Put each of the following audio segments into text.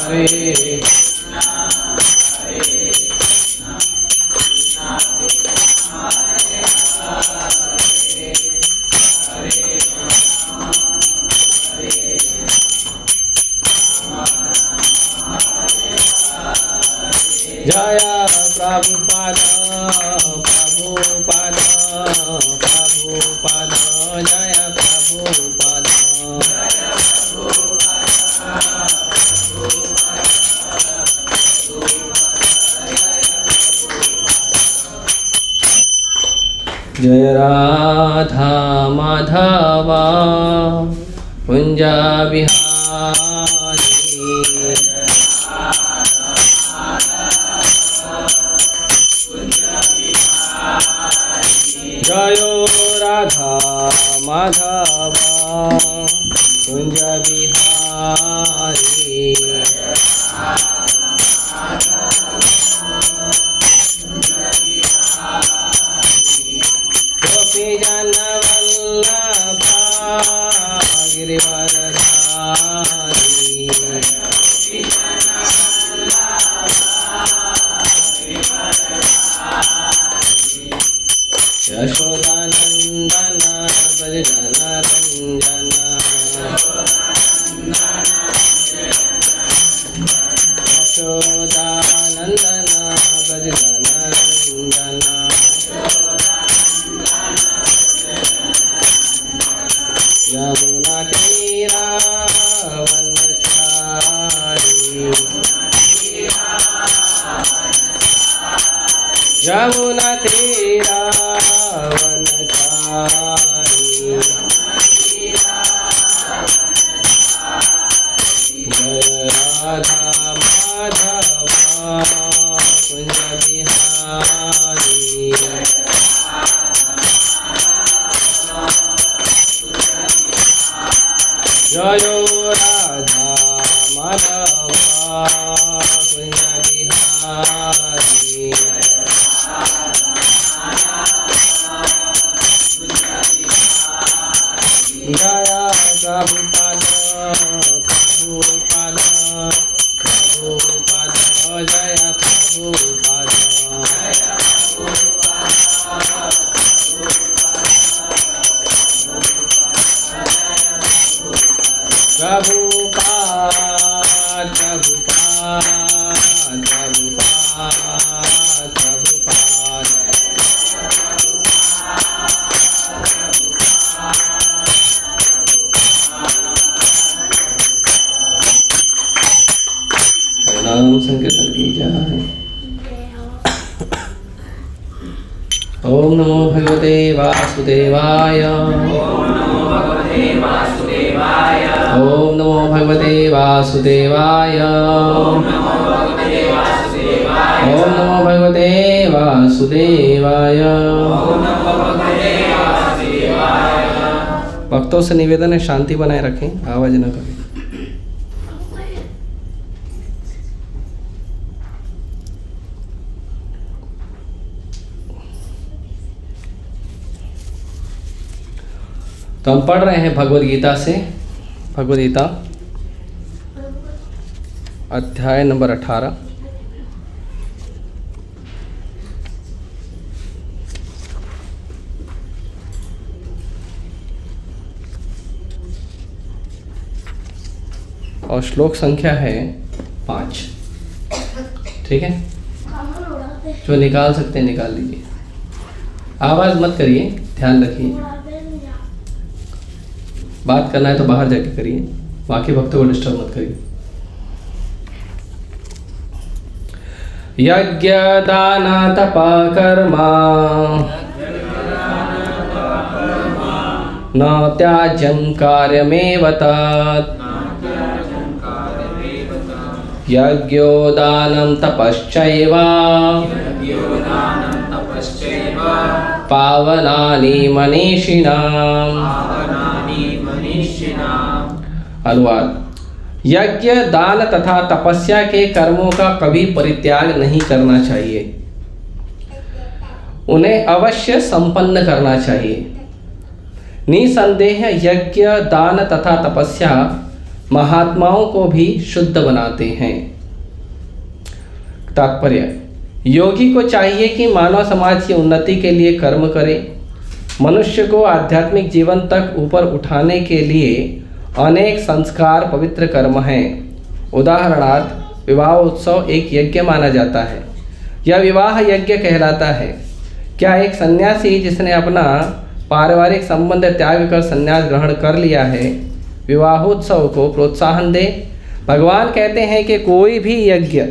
जय प्रभुपाद प्रभुपाद प्रभुपाद जय प्रभुपाद जय राधा माधवा कुंज बिहारी जय राधा माधवा कुंज बिहारी गोपी जन वल्लभा गिरिवरधारी यशोदानंदन ब्रज जन रंजन यशोदानंदन ब्रज जन रंजन यमुना तीरा वनचारी यमुना तीरा वनचारी जय राधा माधवा कुंज बिहारी जय राधा माधवा कुंज बिहारी जय प्रभुपाद प्रभुपाद प्रभुपाद जय प्रभुपाद प्रभुपाद प्रभुपाद प्रभुपाद प्रभुपाद नाम संकीर्तन की जाए। ओम नमो भगवते वासुदेवाय ओम नमो भगवते वासुदेवाय ओम नमो भगवते वासुदेवाय ओम नमो भगवते वासुदेवाय ओम नमो भगवते वासुदेवाय ओम नमो भगवते वासुदेवाय। भक्तों से निवेदन है शांति बनाए रखें, आवाज न करें। तो हम पढ़ रहे हैं भगवद गीता से, भगवद गीता अध्याय नंबर 18। और श्लोक संख्या है 5। ठीक है, जो निकाल सकते हैं निकाल लीजिए, आवाज मत करिए, ध्यान रखिए। बात करना है तो बाहर जाके करिए, बाकी भक्तों को डिस्टर्ब मत करिए। यज्ञ दान तप कर्मा न त्याज्यं कार्यमेव तत् यज्ञो दानं तपश्चैव पावनानि मनीषिणाम्। अनुवाद: यज्ञ दान तथा तपस्या के कर्मों का कभी परित्याग नहीं करना चाहिए, उन्हें अवश्य संपन्न करना चाहिए। निसंदेह यज्ञ दान तथा तपस्या महात्माओं को भी शुद्ध बनाते हैं। तात्पर्य, योगी को चाहिए कि मानव समाज की उन्नति के लिए कर्म करे। मनुष्य को आध्यात्मिक जीवन तक ऊपर उठाने के लिए अनेक संस्कार पवित्र कर्म हैं। उदाहरणार्थ, विवाह उत्सव एक यज्ञ माना जाता है। यह विवाह यज्ञ कहलाता है। क्या एक सन्यासी जिसने अपना पारिवारिक संबंध त्याग कर संन्यास ग्रहण कर लिया है, विवाहोत्सव को प्रोत्साहन दे? भगवान कहते हैं कि कोई भी यज्ञ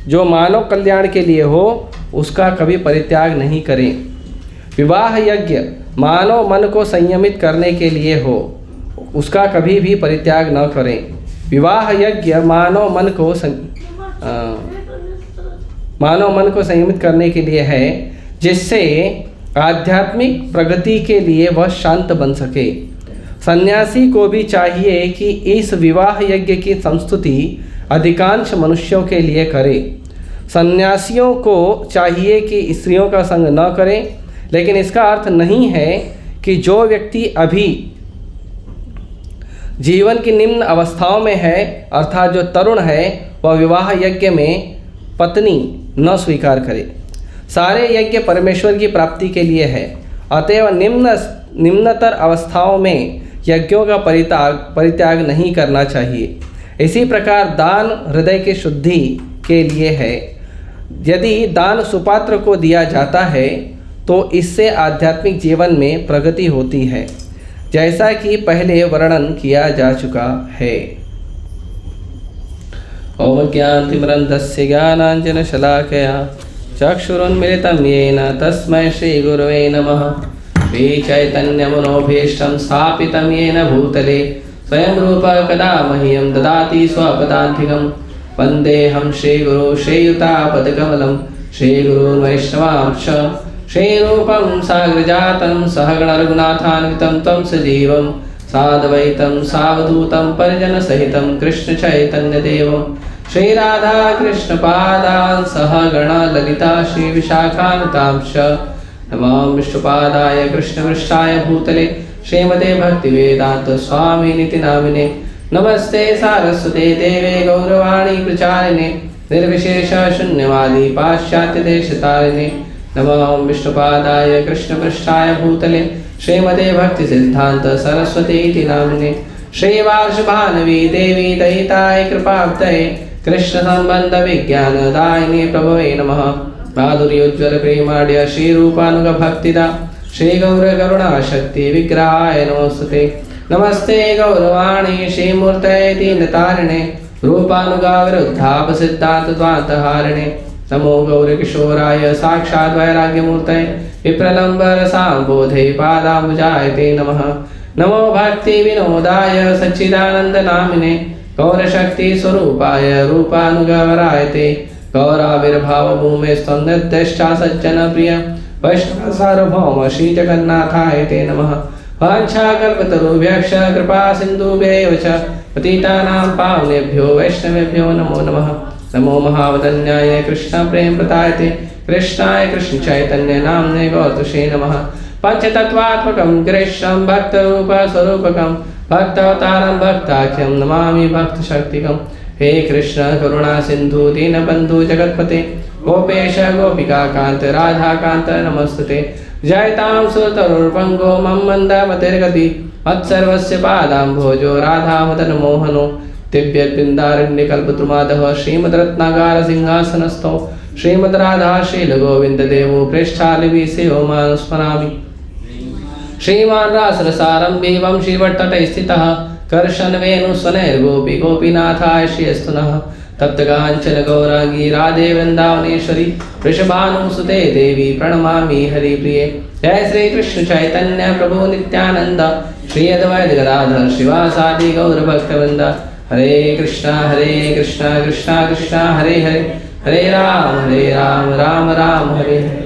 जो मानव कल्याण के लिए हो, उसका कभी परित्याग नहीं करें। विवाह यज्ञ मानव मन को संयमित करने के लिए हो, उसका कभी भी परित्याग न करें। विवाह यज्ञ मानव मन को संयमित करने के लिए है, जिससे आध्यात्मिक प्रगति के लिए वह शांत बन सके। सन्यासी को भी चाहिए कि इस विवाह यज्ञ की संस्तुति अधिकांश मनुष्यों के लिए करे। सन्यासियों को चाहिए कि स्त्रियों का संग न करें, लेकिन इसका अर्थ नहीं है कि जो व्यक्ति अभी जीवन की निम्न अवस्थाओं में है, अर्थात जो तरुण है, वह विवाह यज्ञ में पत्नी न स्वीकार करे। सारे यज्ञ परमेश्वर की प्राप्ति के लिए है, अतएव निम्नतर अवस्थाओं में यज्ञों का परित्याग नहीं करना चाहिए। इसी प्रकार दान हृदय की शुद्धि के लिए है। यदि दान सुपात्र को दिया जाता है तो इससे आध्यात्मिक जीवन में प्रगति होती है, जैसा कि पहले वर्णन किया जा चुका है। ओम ज्ञानतिमिरन्धस्य ज्ञानाञ्जनशलाकया चक्षुरुन्मिलितं येन तस्मै श्रीगुरवे नमः। श्रीचैतन्यमनोभीष्टं स्थापितं येन भूतले स्वयं रूपः कदा मह्यं ददाति स्वपदान्तिकं। वन्देऽहं श्रीगुरो श्रीयुतापदकमलं श्रीगुरून् वैष्णवांश्च श्रीरूपं साग्रजातं सहगण रघुनाथान्वितं तं सजीवं साद्वैतं सावधूतं परिजनसहितं कृष्णचैतन्यदेवं श्रीराधा कृष्णपादान् सहगण ललिता श्रीविशाखान्वितांश्च। नमो विष्णुपादाय कृष्णपृष्ठाय भूतले श्रीमते भक्तिवेदांत स्वामिनिति नामिने। नमस्ते सारस्वते देवे गौरवाणी प्रचारिणे निर्विशेष शून्यवादी पाश्चात्य देशतारिणे। नमो विष्णुपादाय कृष्णपृष्ठाय भूतले श्रीमते भक्ति सिद्धांत सरस्वती नामिने। श्रीवार्षभानवी देवी दयिताय कृपाब्धये कृष्ण संबंध विज्ञान दायिने प्रभवे नमः। माधुर्योज्वल प्रेमाढ्य श्रीरूपानुग भक्तिदा श्री गौर करुणा शक्ति विग्रहाय नमोस्तुते। नमस्ते गौरवाणी श्रीमूर्तये दीनतारिणे रूपानुगा विरुद्धाप सिद्धांत द्वांतहारिणे। नमो गौरकिशोराय साक्षात् वैराग्यमूर्तये विप्रलम्बर सांबोधे पादाम्बुजाय ते नमः। नमो भक्ति विनोदाय सच्चिदानंद नामिने गौरशक्ति स्वरूपाय रूपानुगवराय ते। गौराविर्भाव भूमे स्त्वं निर्दिष्टा सज्जन प्रिय वैष्णव सार्वभौम श्री जगन्नाथाय ते नमः। वाञ्छाकल्पतरुभ्यश्च कृपा सिन्धुभ्यैव च पतितानां पावनेभ्यो वैष्णवेभ्यो नमो नमः। नमो महावदन्याय कृष्ण प्रेम प्रदायते कृष्णाय कृष्ण चैतन्य नाम्ने गौतुषे नमः। पंचतत्वात्मकं कृष्णं भक्तरूप स्वरूपकं भक्तावतारं भक्ताख्यं नमामि भक्तशक्तिकं। हे कृष्ण करुणा सिंधु दीनबंधु जगतपते गोपेश गोपिका कांत राधा कांत नमस्तुते। जयतां सुरतरुर्भंगो मम मंदमतिर्गति मत्सर्वस्य पादाम्भोजो राधा मदन मोहनो। दिव्यवृन्दारण्यकल्पद्रुमादः श्रीमद्रत्नागार सिंहासनस्थो श्रीमद्राधा शीलगोविन्ददेवो प्रेष्ठालिभि सेवो मानुस्मरामि। श्रीमान् रासरसारम्भे वंशीवट्टटे स्थितः कर्षन्वेणुस्वनैर्गोपी गोपीनाथाय श्रियस्तु नः। तप्तकाञ्चन गौरांगी राधे वृन्दावनेश्वरी वृषभानुसुते देवी प्रणमामि हरिप्रिये। जय श्री कृष्ण चैतन्य प्रभु नित्यानंद श्री अद्वैत गदाधर श्रीवासादि गौरभक्तवृंद। हरे कृष्णा कृष्णा कृष्णा हरे हरे हरे राम राम राम हरे हरे।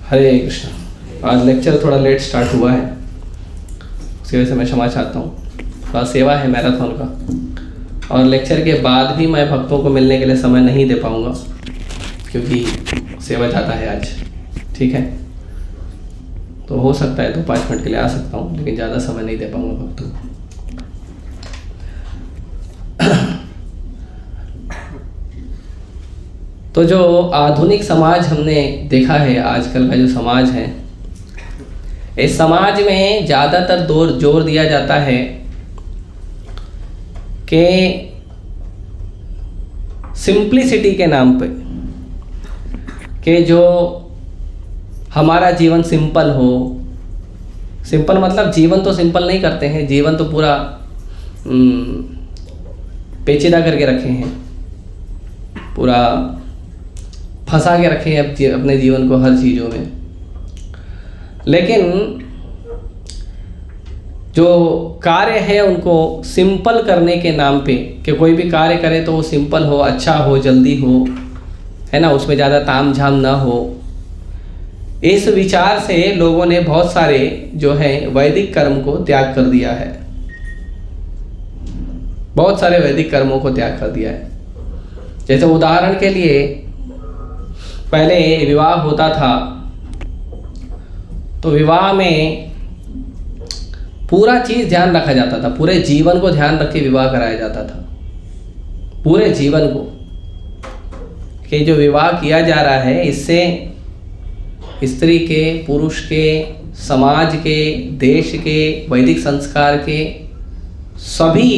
हरे कृष्ण। आज लेक्चर थोड़ा लेट स्टार्ट हुआ है, उसकी वजह से मैं क्षमा चाहता हूँ। थोड़ा सेवा है मैराथन का, और लेक्चर के बाद भी मैं भक्तों को मिलने के लिए समय नहीं दे पाऊँगा क्योंकि सेवा ज़्यादा है आज। ठीक है, तो हो सकता है 2-5 मिनट के लिए आ सकता हूँ, लेकिन ज़्यादा समय नहीं दे पाऊँगा वक्त को। तो जो आधुनिक समाज हमने देखा है, आजकल का जो समाज है, इस समाज में ज़्यादातर जोर दिया जाता है कि सिंप्लिसिटी के नाम पे, कि जो हमारा जीवन सिंपल हो। सिंपल मतलब जीवन तो सिंपल नहीं करते हैं, जीवन तो पूरा पेचीदा करके रखे हैं, पूरा फंसा के रखे हैं अपने जीवन को हर चीज़ों में। लेकिन जो कार्य है उनको सिंपल करने के नाम पे, कि कोई भी कार्य करे तो वो सिंपल हो, अच्छा हो, जल्दी हो, है ना, उसमें ज़्यादा ताम झाम ना हो। इस विचार से लोगों ने बहुत सारे जो है वैदिक कर्म को त्याग कर दिया है, बहुत सारे वैदिक कर्मों को त्याग कर दिया है। जैसे उदाहरण के लिए, पहले विवाह होता था तो विवाह में पूरा चीज़ ध्यान रखा जाता था, पूरे जीवन को ध्यान रख के विवाह कराया जाता था, पूरे जीवन को, कि जो विवाह किया जा रहा है इससे स्त्री के, पुरुष के, समाज के, देश के, वैदिक संस्कार के सभी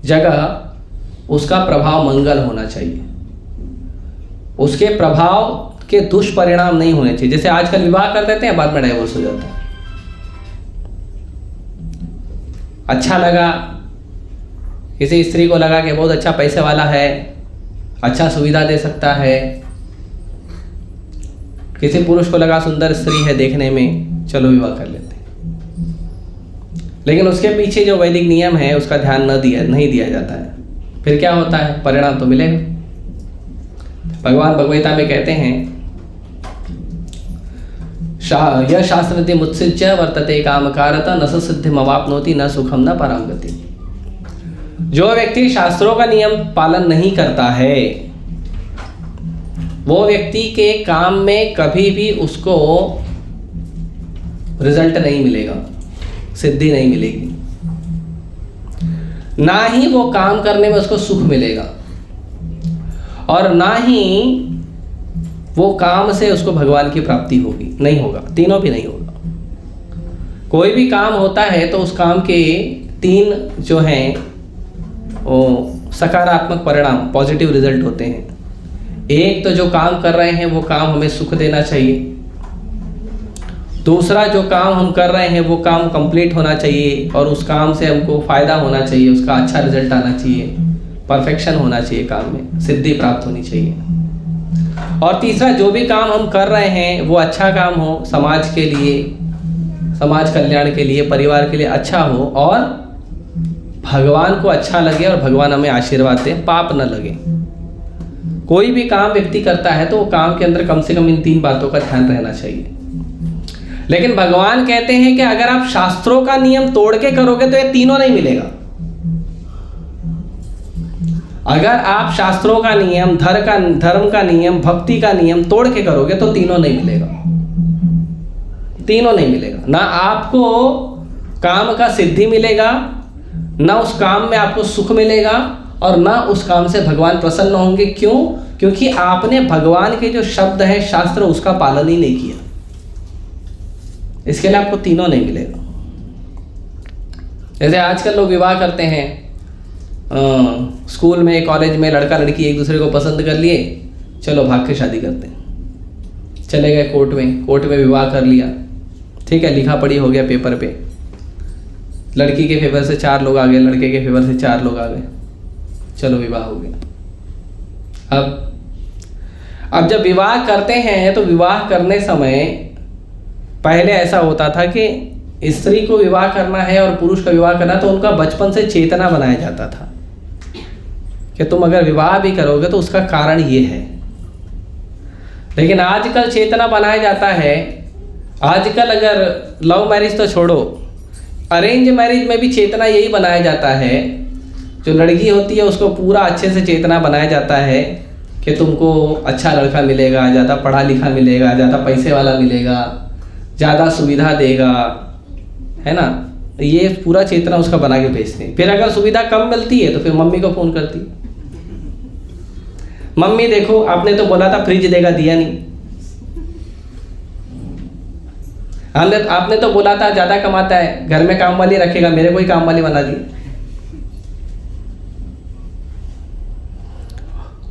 जगह उसका प्रभाव मंगल होना चाहिए, उसके प्रभाव के दुष्परिणाम नहीं होने चाहिए। जैसे आजकल विवाह कर देते हैं, बाद में डाइवोर्स हो जाता है। अच्छा लगा, किसी स्त्री को लगा कि बहुत अच्छा पैसे वाला है, अच्छा सुविधा दे सकता है, किसी पुरुष को लगा सुंदर स्त्री है देखने में, चलो विवाह कर लेते हैं। लेकिन उसके पीछे जो वैदिक नियम है उसका ध्यान नहीं दिया जाता है। फिर क्या होता है, परिणाम तो मिलेगा। भगवान भगवद्गीता में कहते हैं, यह शास्त्रति मुत्सिच्य वर्तते कामकारता न सिद्धिम अवाप्नोति न सुखम न पराम गति। जो व्यक्ति शास्त्रों का नियम पालन नहीं करता है, वो व्यक्ति के काम में कभी भी उसको रिजल्ट नहीं मिलेगा, सिद्धि नहीं मिलेगी, ना ही वो काम करने में उसको सुख मिलेगा, और ना ही वो काम से उसको भगवान की प्राप्ति होगी, नहीं होगा, तीनों भी नहीं होगा। कोई भी काम होता है तो उस काम के 3 जो हैं वो सकारात्मक परिणाम, पॉजिटिव रिजल्ट होते हैं। एक तो जो काम कर रहे हैं वो काम हमें सुख देना चाहिए, दूसरा जो काम हम कर रहे हैं वो काम कंप्लीट होना चाहिए और उस काम से हमको फ़ायदा होना चाहिए, उसका अच्छा रिजल्ट आना चाहिए, परफेक्शन होना चाहिए, काम में सिद्धि प्राप्त होनी चाहिए। और तीसरा, जो भी काम हम कर रहे हैं वो अच्छा काम हो, समाज के लिए, समाज कल्याण के लिए, परिवार के लिए अच्छा हो और भगवान को अच्छा लगे और भगवान हमें आशीर्वाद दे, पाप न लगे। कोई भी काम व्यक्ति करता है तो वो काम के अंदर कम से कम इन 3 बातों का ध्यान रहना चाहिए। लेकिन भगवान कहते हैं कि अगर आप शास्त्रों का नियम तोड़ के करोगे तो ये तीनों नहीं मिलेगा। अगर आप शास्त्रों का नियम, धर्म का नियम, भक्ति का नियम तोड़ के करोगे तो तीनों नहीं मिलेगा, तीनों नहीं मिलेगा। ना आपको काम का सिद्धि मिलेगा, ना उस काम में आपको सुख मिलेगा, और ना उस काम से भगवान प्रसन्न होंगे। क्यों? क्योंकि आपने भगवान के जो शब्द है, शास्त्र, उसका पालन ही नहीं किया। इसके लिए आपको तीनों नहीं मिलेगा। जैसे आजकल लोग विवाह करते हैं, स्कूल में, कॉलेज में लड़का लड़की एक दूसरे को पसंद कर लिए, चलो भाग के शादी करते हैं। चले गए कोर्ट में विवाह कर लिया, ठीक है, लिखा पढ़ी हो गया पेपर पे, लड़की के फेवर से 4 लोग आ गए, लड़के के फेवर से 4 लोग आ गए, चलो विवाह हो गया। अब जब विवाह करते हैं तो विवाह करने समय पहले ऐसा होता था कि स्त्री को विवाह करना है और पुरुष का विवाह करना, तो उनका बचपन से चेतना बनाया जाता था कि तुम अगर विवाह भी करोगे तो उसका कारण ये है। लेकिन आजकल चेतना बनाया जाता है, आजकल अगर लव मैरिज तो छोड़ो, अरेंज मैरिज में भी चेतना यही बनाया जाता है। जो लड़की होती है उसको पूरा अच्छे से चेतना बनाया जाता है कि तुमको अच्छा लड़का मिलेगा, ज़्यादा पढ़ा लिखा मिलेगा, ज़्यादा पैसे वाला मिलेगा, ज़्यादा सुविधा देगा, है ना, ये पूरा चेतना उसका बना के भेजते हैं। फिर अगर सुविधा कम मिलती है तो फिर मम्मी को फ़ोन करती है, मम्मी देखो आपने तो बोला था फ्रिज देगा, दिया नहीं, आपने तो बोला था ज़्यादा कमाता है, घर में काम वाली रखेगा, मेरे को ही काम वाली बना दी।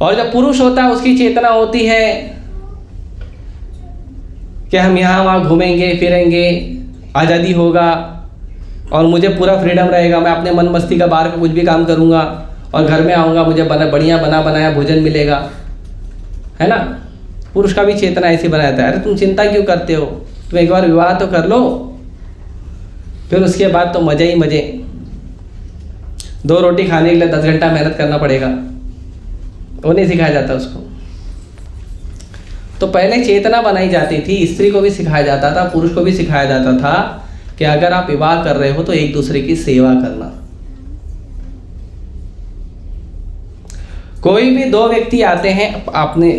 और जब पुरुष होता है उसकी चेतना होती है कि हम यहाँ वहाँ घूमेंगे फिरेंगे, आज़ादी होगा और मुझे पूरा फ्रीडम रहेगा, मैं अपने मन मस्ती का बाहर का कुछ भी काम करूँगा और घर में आऊँगा, मुझे बढ़िया बना बनाया भोजन मिलेगा, है ना। पुरुष का भी चेतना ऐसे बनाया था, अरे तुम चिंता क्यों करते हो, तुम एक बार विवाह तो कर लो, फिर उसके बाद तो मज़े ही मज़े। 2 रोटी खाने के लिए 10 घंटा मेहनत करना पड़ेगा, वो नहीं सिखाया जाता उसको। तो पहले चेतना बनाई जाती थी, स्त्री को भी सिखाया जाता था, पुरुष को भी सिखाया जाता था कि अगर आप विवाह कर रहे हो तो एक दूसरे की सेवा करना। कोई भी 2 व्यक्ति आते हैं अपने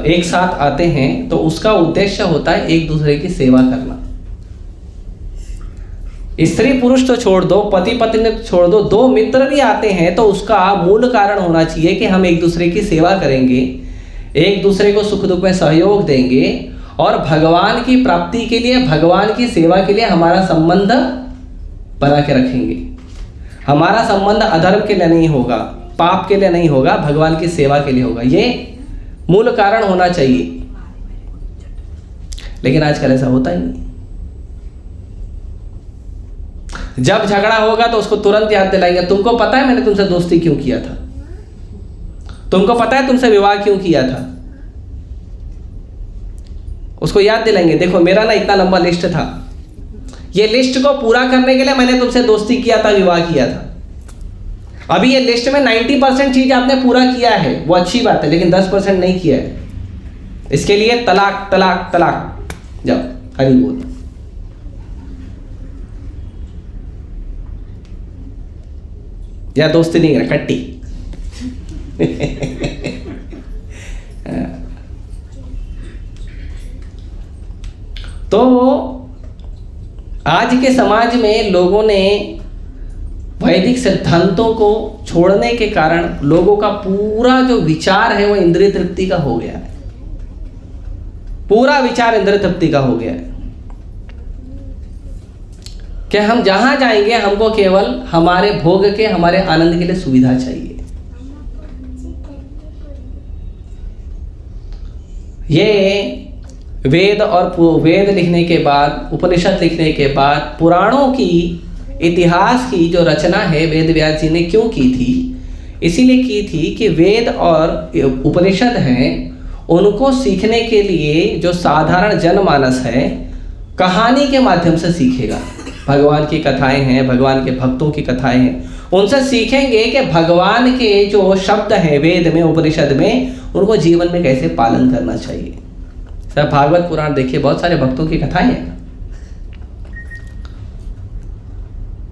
एक साथ आते हैं तो उसका उद्देश्य होता है एक दूसरे की सेवा करना। स्त्री पुरुष तो छोड़ दो, पति पत्नी तो छोड़ दो, 2 मित्र भी आते हैं तो उसका मूल कारण होना चाहिए कि हम एक दूसरे की सेवा करेंगे, एक दूसरे को सुख दुख में सहयोग देंगे और भगवान की प्राप्ति के लिए, भगवान की सेवा के लिए हमारा संबंध बना के रखेंगे। हमारा संबंध अधर्म के लिए नहीं होगा, पाप के लिए नहीं होगा, भगवान की सेवा के लिए होगा। ये मूल कारण होना चाहिए, लेकिन आजकल ऐसा होता ही नहीं। जब झगड़ा होगा तो उसको तुरंत याद दिलाएंगे, तुमको पता है मैंने तुमसे दोस्ती क्यों किया था, तुमको पता है तुमसे विवाह क्यों किया था। उसको याद दिलाएंगे, देखो मेरा ना इतना लंबा लिस्ट था, ये लिस्ट को पूरा करने के लिए मैंने तुमसे दोस्ती किया था, विवाह किया था। अभी ये लिस्ट में 90% चीज आपने पूरा किया है, वो अच्छी बात है, लेकिन 10% नहीं किया है। इसके लिए तलाक तलाक तलाक, जाओ हरी बोल। या दोस्ती नहीं है, कट्टी। तो आज के समाज में लोगों ने वैदिक सिद्धांतों को छोड़ने के कारण लोगों का पूरा जो विचार है वो इंद्रिय तृप्ति का हो गया है, पूरा विचार इंद्रिय तृप्ति का हो गया है कि हम जहां जाएंगे हमको केवल हमारे भोग के, हमारे आनंद के लिए सुविधा चाहिए। ये वेद और वेद लिखने के बाद, उपनिषद लिखने के बाद, पुराणों की, इतिहास की जो रचना है वेद व्यास जी ने क्यों की थी? इसीलिए की थी कि वेद और उपनिषद हैं, उनको सीखने के लिए जो साधारण जनमानस है कहानी के माध्यम से सीखेगा। भगवान की कथाएं हैं, भगवान के भक्तों की कथाएं हैं, उनसे सीखेंगे कि भगवान के जो शब्द हैं वेद में, उपनिषद में, उनको जीवन में कैसे पालन करना चाहिए। सर भागवत पुराण देखिए, बहुत सारे भक्तों की कथाएं हैं।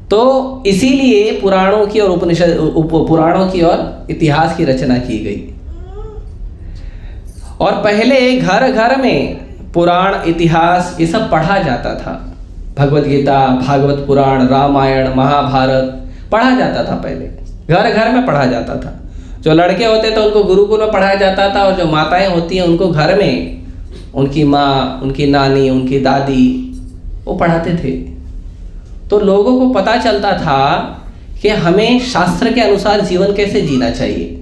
तो इसीलिए पुराणों की और उपनिषद, पुराणों की और इतिहास की रचना की गई। और पहले घर घर में पुराण, इतिहास ये सब पढ़ा जाता था। भगवत गीता, भागवत पुराण, रामायण, महाभारत पढ़ा जाता था। पहले घर घर में पढ़ा जाता था। जो लड़के होते थे उनको गुरुकुल में पढ़ाया जाता था, और जो माताएं होती हैं उनको घर में उनकी माँ, उनकी नानी, उनकी दादी वो पढ़ाते थे। तो लोगों को पता चलता था कि हमें शास्त्र के अनुसार जीवन कैसे जीना चाहिए।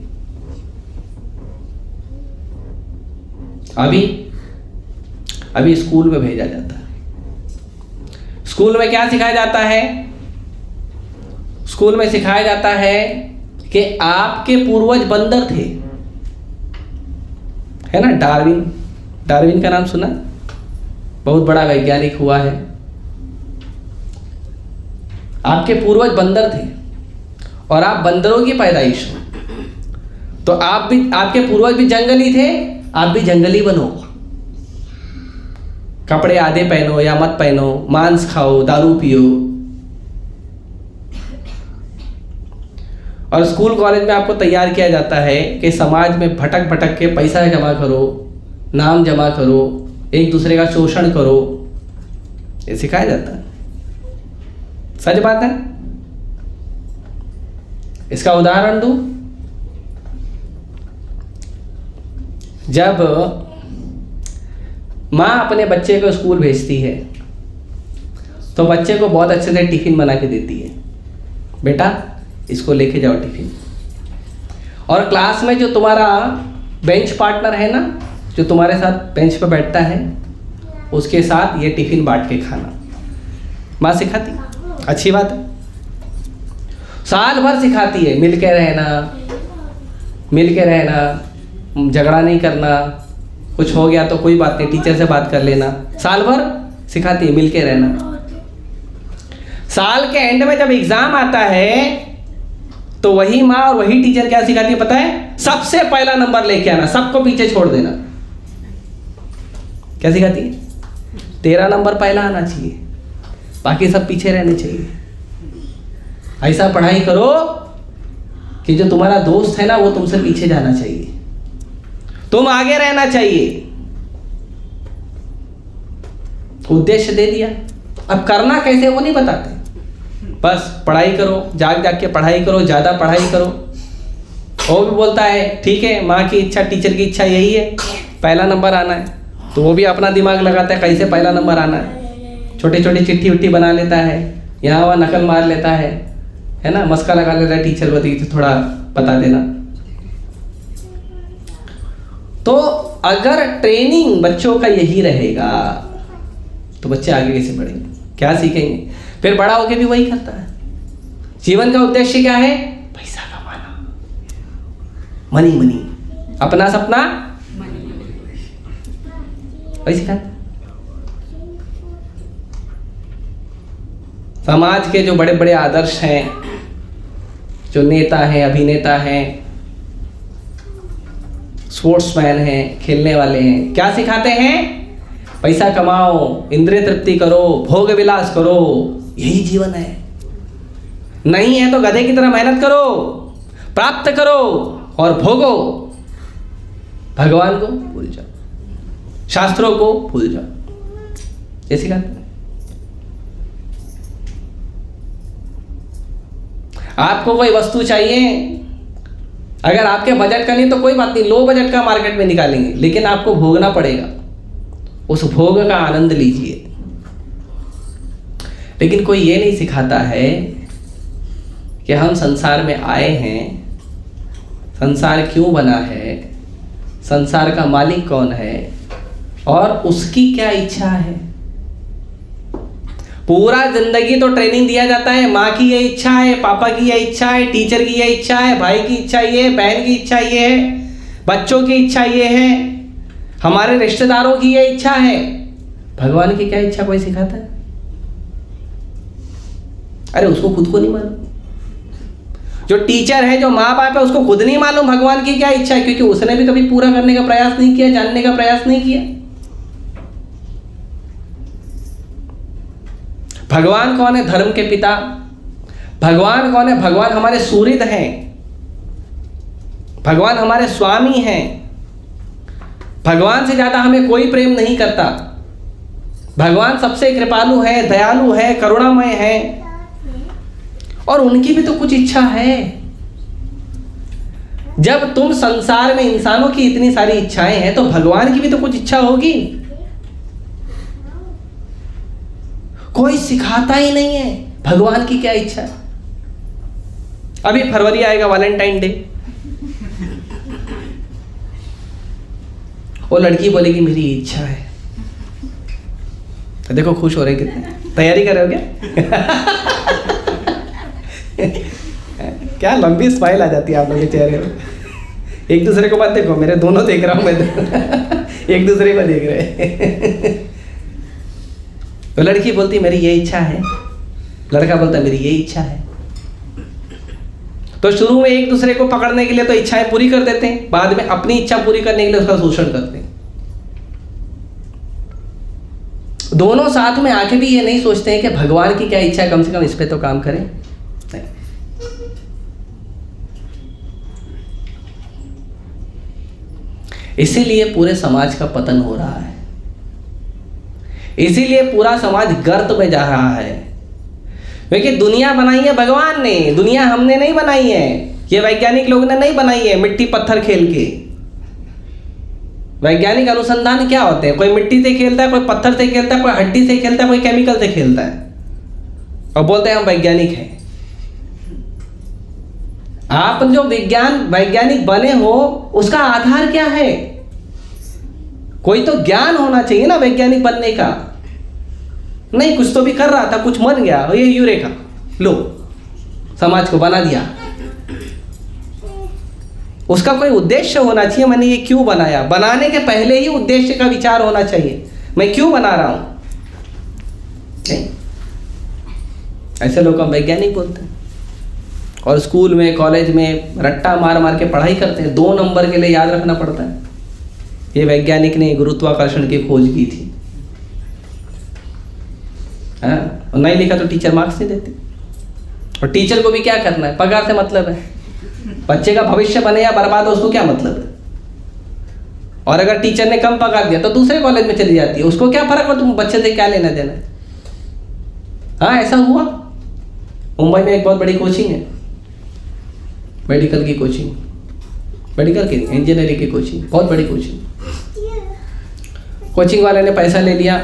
अभी स्कूल में भेजा जाता है। स्कूल में क्या सिखाया जाता है? स्कूल में सिखाया जाता है कि आपके पूर्वज बंदर थे, है ना। डार्विन का नाम सुना? बहुत बड़ा वैज्ञानिक हुआ है। आपके पूर्वज बंदर थे और आप बंदरों की पैदाइश हो, तो आप भी, आपके पूर्वज भी जंगली थे, आप भी जंगली बनो। कपड़े आधे पहनो या मत पहनो, मांस खाओ, दारू पियो। और स्कूल कॉलेज में आपको तैयार किया जाता है कि समाज में भटक भटक के पैसा जमा करो, नाम जमा करो, एक दूसरे का शोषण करो, ये सिखाया जाता है। सच बात है। इसका उदाहरण दूं, जब माँ अपने बच्चे को स्कूल भेजती है तो बच्चे को बहुत अच्छे से टिफिन बना के देती है, बेटा इसको लेके जाओ टिफिन। और क्लास में जो तुम्हारा बेंच पार्टनर है ना, जो तुम्हारे साथ बेंच पर बैठता है, उसके साथ ये टिफिन बांट के खाना। माँ सिखाती, अच्छी बात है। साल भर सिखाती है, मिल के रहना, झगड़ा नहीं करना, कुछ हो गया तो कोई बात नहीं, टीचर से बात कर लेना। साल भर सिखाती है मिल के रहना। साल के एंड में जब एग्जाम आता है तो वही माँ और वही टीचर क्या सिखाती है पता है? सबसे पहला नंबर लेके आना, सबको पीछे छोड़ देना। क्या सिखाती है? तेरा नंबर पहला आना चाहिए, बाकी सब पीछे रहने चाहिए। ऐसा पढ़ाई करो कि जो तुम्हारा दोस्त है ना वो तुमसे पीछे जाना चाहिए, तुम आगे रहना चाहिए। उद्देश्य दे दिया। अब करना कैसे वो नहीं बताते, बस पढ़ाई करो, जाग के पढ़ाई करो, ज़्यादा पढ़ाई करो। वो भी बोलता है ठीक है, माँ की इच्छा, टीचर की इच्छा यही है, पहला नंबर आना है, तो वो भी अपना दिमाग लगाता है कैसे पहला नंबर आना है। छोटी छोटी चिट्ठी उट्ठी बना लेता है, यहाँ वहाँ नकल मार लेता है ना, मस्का लगा लेता है टीचर को, तो थोड़ा बता देना। तो अगर ट्रेनिंग बच्चों का यही रहेगा तो बच्चे आगे कैसे बढ़ेंगे, क्या सीखेंगे? फिर बड़ा होके भी वही करता है। जीवन का उद्देश्य क्या है? पैसा कमाना, मनी, अपना सपना वही सिखाता। समाज के जो बड़े बड़े आदर्श हैं, जो नेता हैं, अभिनेता हैं, स्पोर्ट्समैन हैं, खेलने वाले हैं, क्या सिखाते हैं? पैसा कमाओ, इंद्रिय तृप्ति करो, भोग विलास करो, यही जीवन है। नहीं है तो गधे की तरह मेहनत करो, प्राप्त करो और भोगो। भगवान को भूल जाओ, शास्त्रों को भूल जाओ। ये सिखाते हैं। आपको कोई वस्तु चाहिए, अगर आपके बजट का नहीं तो कोई बात नहीं, लो बजट का मार्केट में निकालेंगे, लेकिन आपको भोगना पड़ेगा, उस भोग का आनंद लीजिए। लेकिन कोई ये नहीं सिखाता है कि हम संसार में आए हैं, संसार क्यों बना है, संसार का मालिक कौन है और उसकी क्या इच्छा है। पूरा जिंदगी तो ट्रेनिंग दिया जाता है, माँ की ये इच्छा है, पापा की ये इच्छा है, टीचर की ये इच्छा है, भाई की इच्छा ये है, बहन की इच्छा ये है, बच्चों की इच्छा ये है, हमारे रिश्तेदारों की ये इच्छा है। भगवान की क्या इच्छा कोई सिखाता है? अरे उसको खुद को नहीं मालूम। जो टीचर है, जो माँ बाप है, उसको खुद नहीं मालूम भगवान की क्या इच्छा है, क्योंकि उसने भी कभी पूरा करने का प्रयास नहीं किया, जानने का प्रयास नहीं किया। भगवान कौन है? धर्म के पिता। भगवान कौन है? भगवान हमारे सूर्य हैं, भगवान हमारे स्वामी हैं। भगवान से ज्यादा हमें कोई प्रेम नहीं करता। भगवान सबसे कृपालु है, दयालु है, करुणामय है, और उनकी भी तो कुछ इच्छा है। जब तुम संसार में इंसानों की इतनी सारी इच्छाएं हैं तो भगवान की भी तो कुछ इच्छा होगी। कोई सिखाता ही नहीं है भगवान की क्या इच्छा है। अभी फरवरी आएगा, वैलेंटाइन डे, वो लड़की बोलेगी मेरी इच्छा है, तो देखो खुश हो रहे कितने, तैयारी कर रहे हो क्या? क्या लंबी स्माइल आ जाती है आप लोगों के चेहरे में। एक दूसरे को मत देखो, मेरे दोनों देख रहा हूं मैं तो। एक दूसरे को देख रहे। तो लड़की बोलती मेरी ये इच्छा है, लड़का बोलता मेरी ये इच्छा है। तो शुरू में एक दूसरे को पकड़ने के लिए तो इच्छाएं पूरी कर देते हैं, बाद में अपनी इच्छा पूरी करने के लिए उसका शोषण करते हैं। दोनों साथ में आके भी ये नहीं सोचते हैं कि भगवान की क्या इच्छा है, कम से कम इस पे तो काम करें। इसीलिए पूरे समाज का पतन हो रहा है। इसीलिए पूरा समाज गर्त में जा रहा है। क्योंकि दुनिया बनाई है भगवान ने, दुनिया हमने नहीं बनाई है, ये वैज्ञानिक लोग ने नहीं बनाई है मिट्टी पत्थर खेल के। वैज्ञानिक अनुसंधान क्या होते हैं? कोई मिट्टी से खेलता है, कोई पत्थर से खेलता है, कोई हड्डी से खेलता है, कोई केमिकल से खेलता है और बोलते हैं हम वैज्ञानिक हैं। आप जो वैज्ञानिक बने हो उसका आधार क्या है? कोई तो ज्ञान होना चाहिए ना वैज्ञानिक बनने का। नहीं, कुछ तो भी कर रहा था, कुछ बन गया, ये यूरेका लो समाज को बना दिया। उसका कोई उद्देश्य होना चाहिए, मैंने ये क्यों बनाया। बनाने के पहले ही उद्देश्य का विचार होना चाहिए, मैं क्यों बना रहा हूं। नहीं, ऐसे लोग हम वैज्ञानिक बोलते हैं। और स्कूल में कॉलेज में रट्टा मार मार के पढ़ाई करते हैं, 2 नंबर के लिए याद रखना पड़ता है। ये वैज्ञानिक ने गुरुत्वाकर्षण की खोज की थी, हाँ, और नहीं लिखा तो टीचर मार्क्स नहीं देते। और टीचर को भी क्या करना है, पगार से मतलब है। बच्चे का भविष्य बने या बर्बाद हो उसको क्या मतलब है। और अगर टीचर ने कम पगार दिया तो दूसरे कॉलेज में चली जाती है, उसको क्या फर्क हो, तुम बच्चे से क्या लेना देना। हाँ, ऐसा हुआ। मुंबई में एक बहुत बड़ी कोचिंग है, मेडिकल की कोचिंग, मेडिकल की इंजीनियरिंग की कोचिंग, बहुत बड़ी कोचिंग। कोचिंग वाले ने पैसा ले लिया,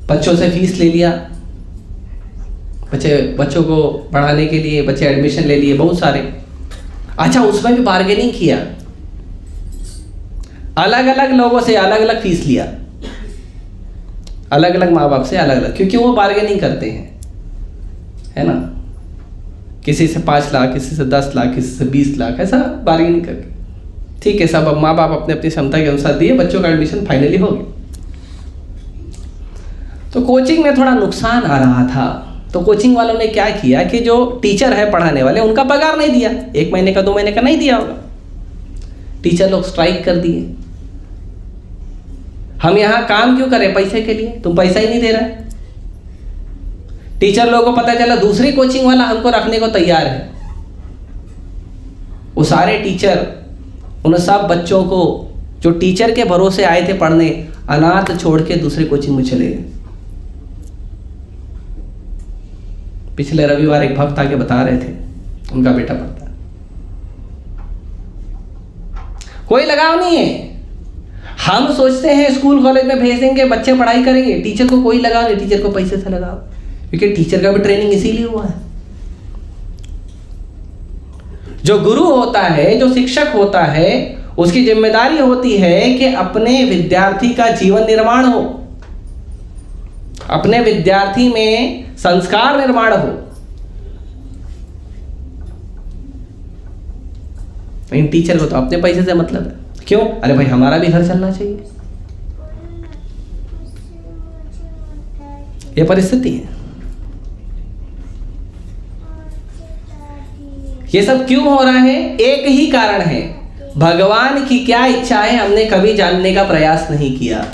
बच्चों से फीस ले लिया, बच्चों को पढ़ाने के लिए बच्चे एडमिशन ले लिए बहुत सारे। अच्छा, उसमें भी बार्गेनिंग किया, अलग अलग लोगों से अलग अलग फीस लिया, अलग अलग माँ बाप से अलग अलग, क्योंकि वो बार्गेनिंग करते हैं, है ना। किसी से 5 लाख, किसी से 10 लाख, किसी से 20 लाख, ऐसा बार्गेनिंग करके। ठीक है, सब माँ बाप अपने अपनी क्षमता के अनुसार दिए, बच्चों का एडमिशन फाइनली हो गया। तो कोचिंग में थोड़ा नुकसान आ रहा था, तो कोचिंग वालों ने क्या किया कि जो टीचर है पढ़ाने वाले, उनका पगार नहीं दिया, 1 महीने का 2 महीने का नहीं दिया होगा। टीचर लोग स्ट्राइक कर दिए, हम यहाँ काम क्यों करें पैसे के लिए, तुम पैसा ही नहीं दे रहे। टीचर लोगों को पता चला दूसरी कोचिंग वाला हमको रखने को तैयार है। वो सारे टीचर उन सब बच्चों को जो टीचर के भरोसे आए थे पढ़ने, अनाथ छोड़ के दूसरी कोचिंग में चले गए। पिछले रविवार एक भक्त आके बता रहे थे उनका बेटा पढ़ता है, कोई लगाव नहीं है। हम सोचते हैं स्कूल कॉलेज में भेजेंगे, बच्चे पढ़ाई करेंगे, टीचर को कोई लगाव नहीं, टीचर को पैसे से लगाव, क्योंकि टीचर का भी ट्रेनिंग इसीलिए हुआ है। जो गुरु होता है, जो शिक्षक होता है, उसकी जिम्मेदारी होती है कि अपने विद्यार्थी का जीवन निर्माण हो, अपने विद्यार्थी में संस्कार निर्माण हो। इन टीचर को तो अपने पैसे से मतलब है, क्यों? अरे भाई हमारा भी घर चलना चाहिए, ये परिस्थिति है। ये सब क्यों हो रहा है? एक ही कारण है, भगवान की क्या इच्छा है हमने कभी जानने का प्रयास नहीं किया।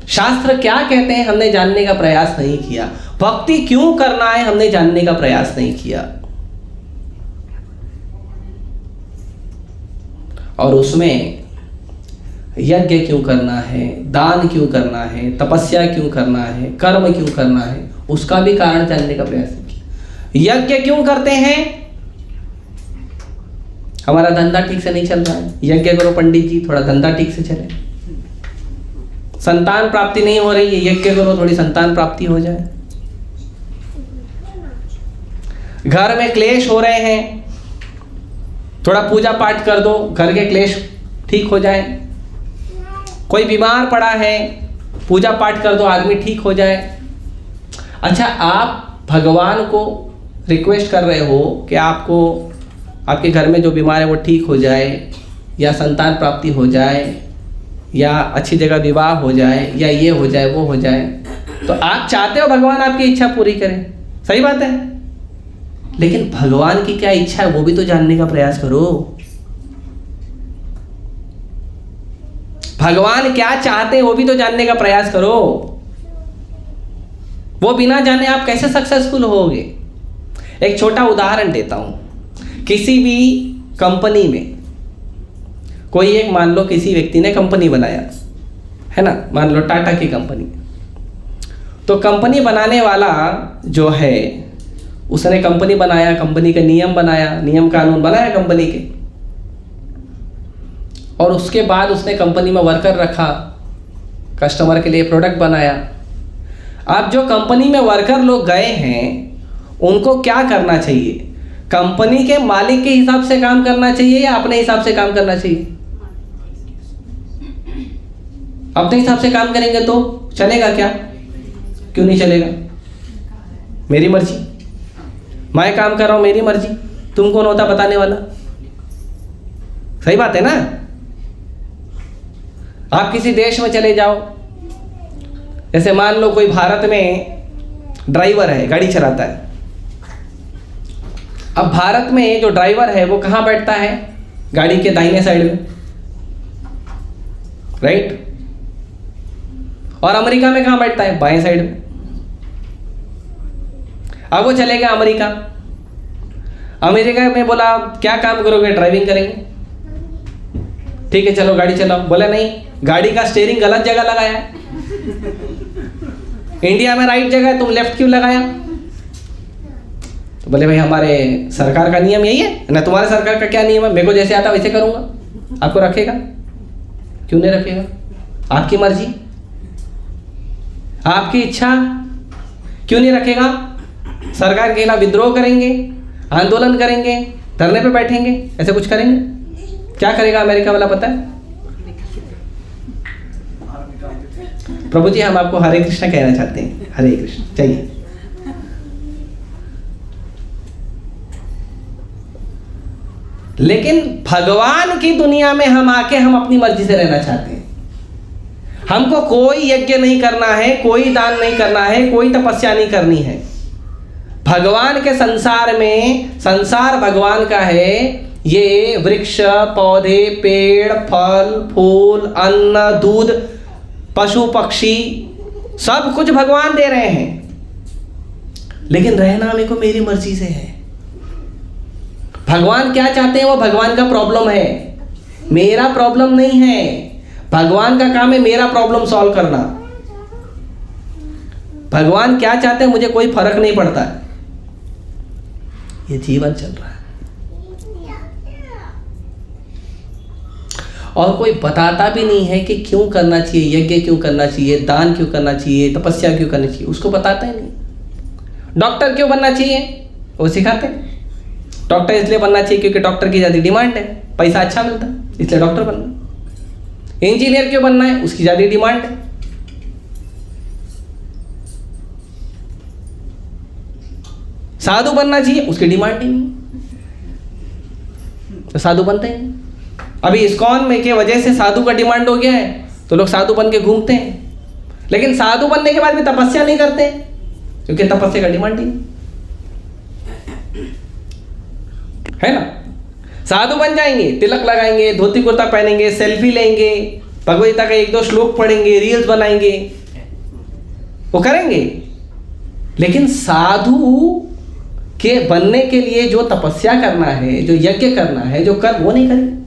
शास्त्र क्या कहते हैं हमने जानने का प्रयास नहीं किया। भक्ति क्यों करना है हमने जानने का प्रयास नहीं किया। और उसमें यज्ञ क्यों करना है, दान क्यों करना है, तपस्या क्यों करना है, कर्म क्यों करना है, उसका भी कारण जानने का प्रयास नहीं किया। यज्ञ क्यों करते हैं? हमारा धंधा ठीक से नहीं चल रहा है, यज्ञ करो पंडित जी, थोड़ा धंधा ठीक से चले। संतान प्राप्ति नहीं हो रही है, यज्ञ करो थोड़ी संतान प्राप्ति हो जाए। घर में क्लेश हो रहे हैं, थोड़ा पूजा पाठ कर दो, घर के क्लेश ठीक हो जाए। कोई बीमार पड़ा है, पूजा पाठ कर दो, आदमी ठीक हो जाए। अच्छा, आप भगवान को रिक्वेस्ट कर रहे हो कि आपको आपके घर में जो बीमार है वो ठीक हो जाए, या संतान प्राप्ति हो जाए, या अच्छी जगह विवाह हो जाए, या ये हो जाए वो हो जाए, तो आप चाहते हो भगवान आपकी इच्छा पूरी करें, सही बात है। लेकिन भगवान की क्या इच्छा है वो भी तो जानने का प्रयास करो। भगवान क्या चाहते हैं वो भी तो जानने का प्रयास करो। वो बिना जाने आप कैसे सक्सेसफुल होगे? एक छोटा उदाहरण देता हूं। किसी भी कंपनी में कोई एक मान लो किसी व्यक्ति ने कंपनी बनाया है ना, मान लो टाटा की कंपनी। तो कंपनी बनाने वाला जो है उसने कंपनी बनाया, कंपनी के नियम बनाया, नियम कानून बनाया कंपनी के, और उसके बाद उसने कंपनी में वर्कर रखा, कस्टमर के लिए प्रोडक्ट बनाया। अब जो कंपनी में वर्कर लोग गए हैं उनको क्या करना चाहिए? कंपनी के मालिक के हिसाब से काम करना चाहिए या अपने हिसाब से काम करना चाहिए? अपने हिसाब से काम करेंगे तो चलेगा क्या? क्यों नहीं चलेगा? मेरी मर्जी, मैं काम कर रहा हूं, मेरी मर्जी, तुम कौन होता बताने वाला? सही बात है ना? आप किसी देश में चले जाओ, जैसे मान लो कोई भारत में ड्राइवर है, गाड़ी चलाता है। अब भारत में जो ड्राइवर है वो कहाँ बैठता है? गाड़ी के दाहिने साइड में, राइट। और अमेरिका में कहाँ बैठता है? बाएं साइड में। अब वो चले गए अमेरिका। अमेरिका में बोला क्या काम करोगे? ड्राइविंग करेंगे। ठीक है चलो गाड़ी चलाओ। बोले नहीं, गाड़ी का स्टीयरिंग गलत जगह लगाया है, इंडिया में राइट जगह है, तुम लेफ्ट क्यों लगाया? तो बोले भाई हमारे सरकार का नियम यही है ना। तुम्हारे सरकार का क्या नियम है? मेरे को जैसे आता वैसे करूंगा। आपको रखेगा? क्यों नहीं रखेगा? आपकी मर्जी, आपकी इच्छा, क्यों नहीं रखेगा? सरकार के खिलाफ विद्रोह करेंगे, आंदोलन करेंगे, धरने पे बैठेंगे, ऐसे कुछ करेंगे? क्या करेगा अमेरिका वाला पता है? प्रभु जी हम आपको हरे कृष्ण कहना चाहते हैं। हरे कृष्ण चाहिए। लेकिन भगवान की दुनिया में हम आके हम अपनी मर्जी से रहना चाहते हैं। हमको कोई यज्ञ नहीं करना है, कोई दान नहीं करना है, कोई तपस्या नहीं करनी है। भगवान के संसार में, संसार भगवान का है। ये वृक्ष, पौधे, पेड़, फल, फूल, अन्न, दूध, पशु पक्षी सब कुछ भगवान दे रहे हैं, लेकिन रहना मेरे को मेरी मर्जी से है। भगवान क्या चाहते हैं वो भगवान का प्रॉब्लम है, मेरा प्रॉब्लम नहीं है। भगवान का काम है मेरा प्रॉब्लम सॉल्व करना। भगवान क्या चाहते हैं मुझे कोई फर्क नहीं पड़ता है। ये जीवन चल रहा है और कोई बताता भी नहीं है कि क्यों करना चाहिए, यज्ञ क्यों करना चाहिए, दान क्यों करना चाहिए, तपस्या क्यों करनी चाहिए, उसको बताता ही नहीं। डॉक्टर क्यों बनना चाहिए वो सिखाते हैं। डॉक्टर इसलिए बनना चाहिए क्योंकि डॉक्टर की ज़्यादा डिमांड है, पैसा अच्छा मिलता है, इसलिए डॉक्टर बनना। इंजीनियर क्यों बनना है? उसकी ज़्यादा डिमांड है। साधु बनना चाहिए, उसकी डिमांड ही नहीं, तो साधु बनते हैं। अभी इस्कॉन में के वजह से साधु का डिमांड हो गया है, तो लोग साधु बन के घूमते हैं, लेकिन साधु बनने के बाद भी तपस्या नहीं करते क्योंकि तपस्या का डिमांड ही नहीं है ना। साधु बन जाएंगे, तिलक लगाएंगे, धोती कुर्ता पहनेंगे, सेल्फी लेंगे, भगवद गीता का 1-2 श्लोक पढ़ेंगे, रील्स बनाएंगे, वो करेंगे। लेकिन साधु के बनने के लिए जो तपस्या करना है, जो यज्ञ करना है, जो कर्म, वो नहीं करेंगे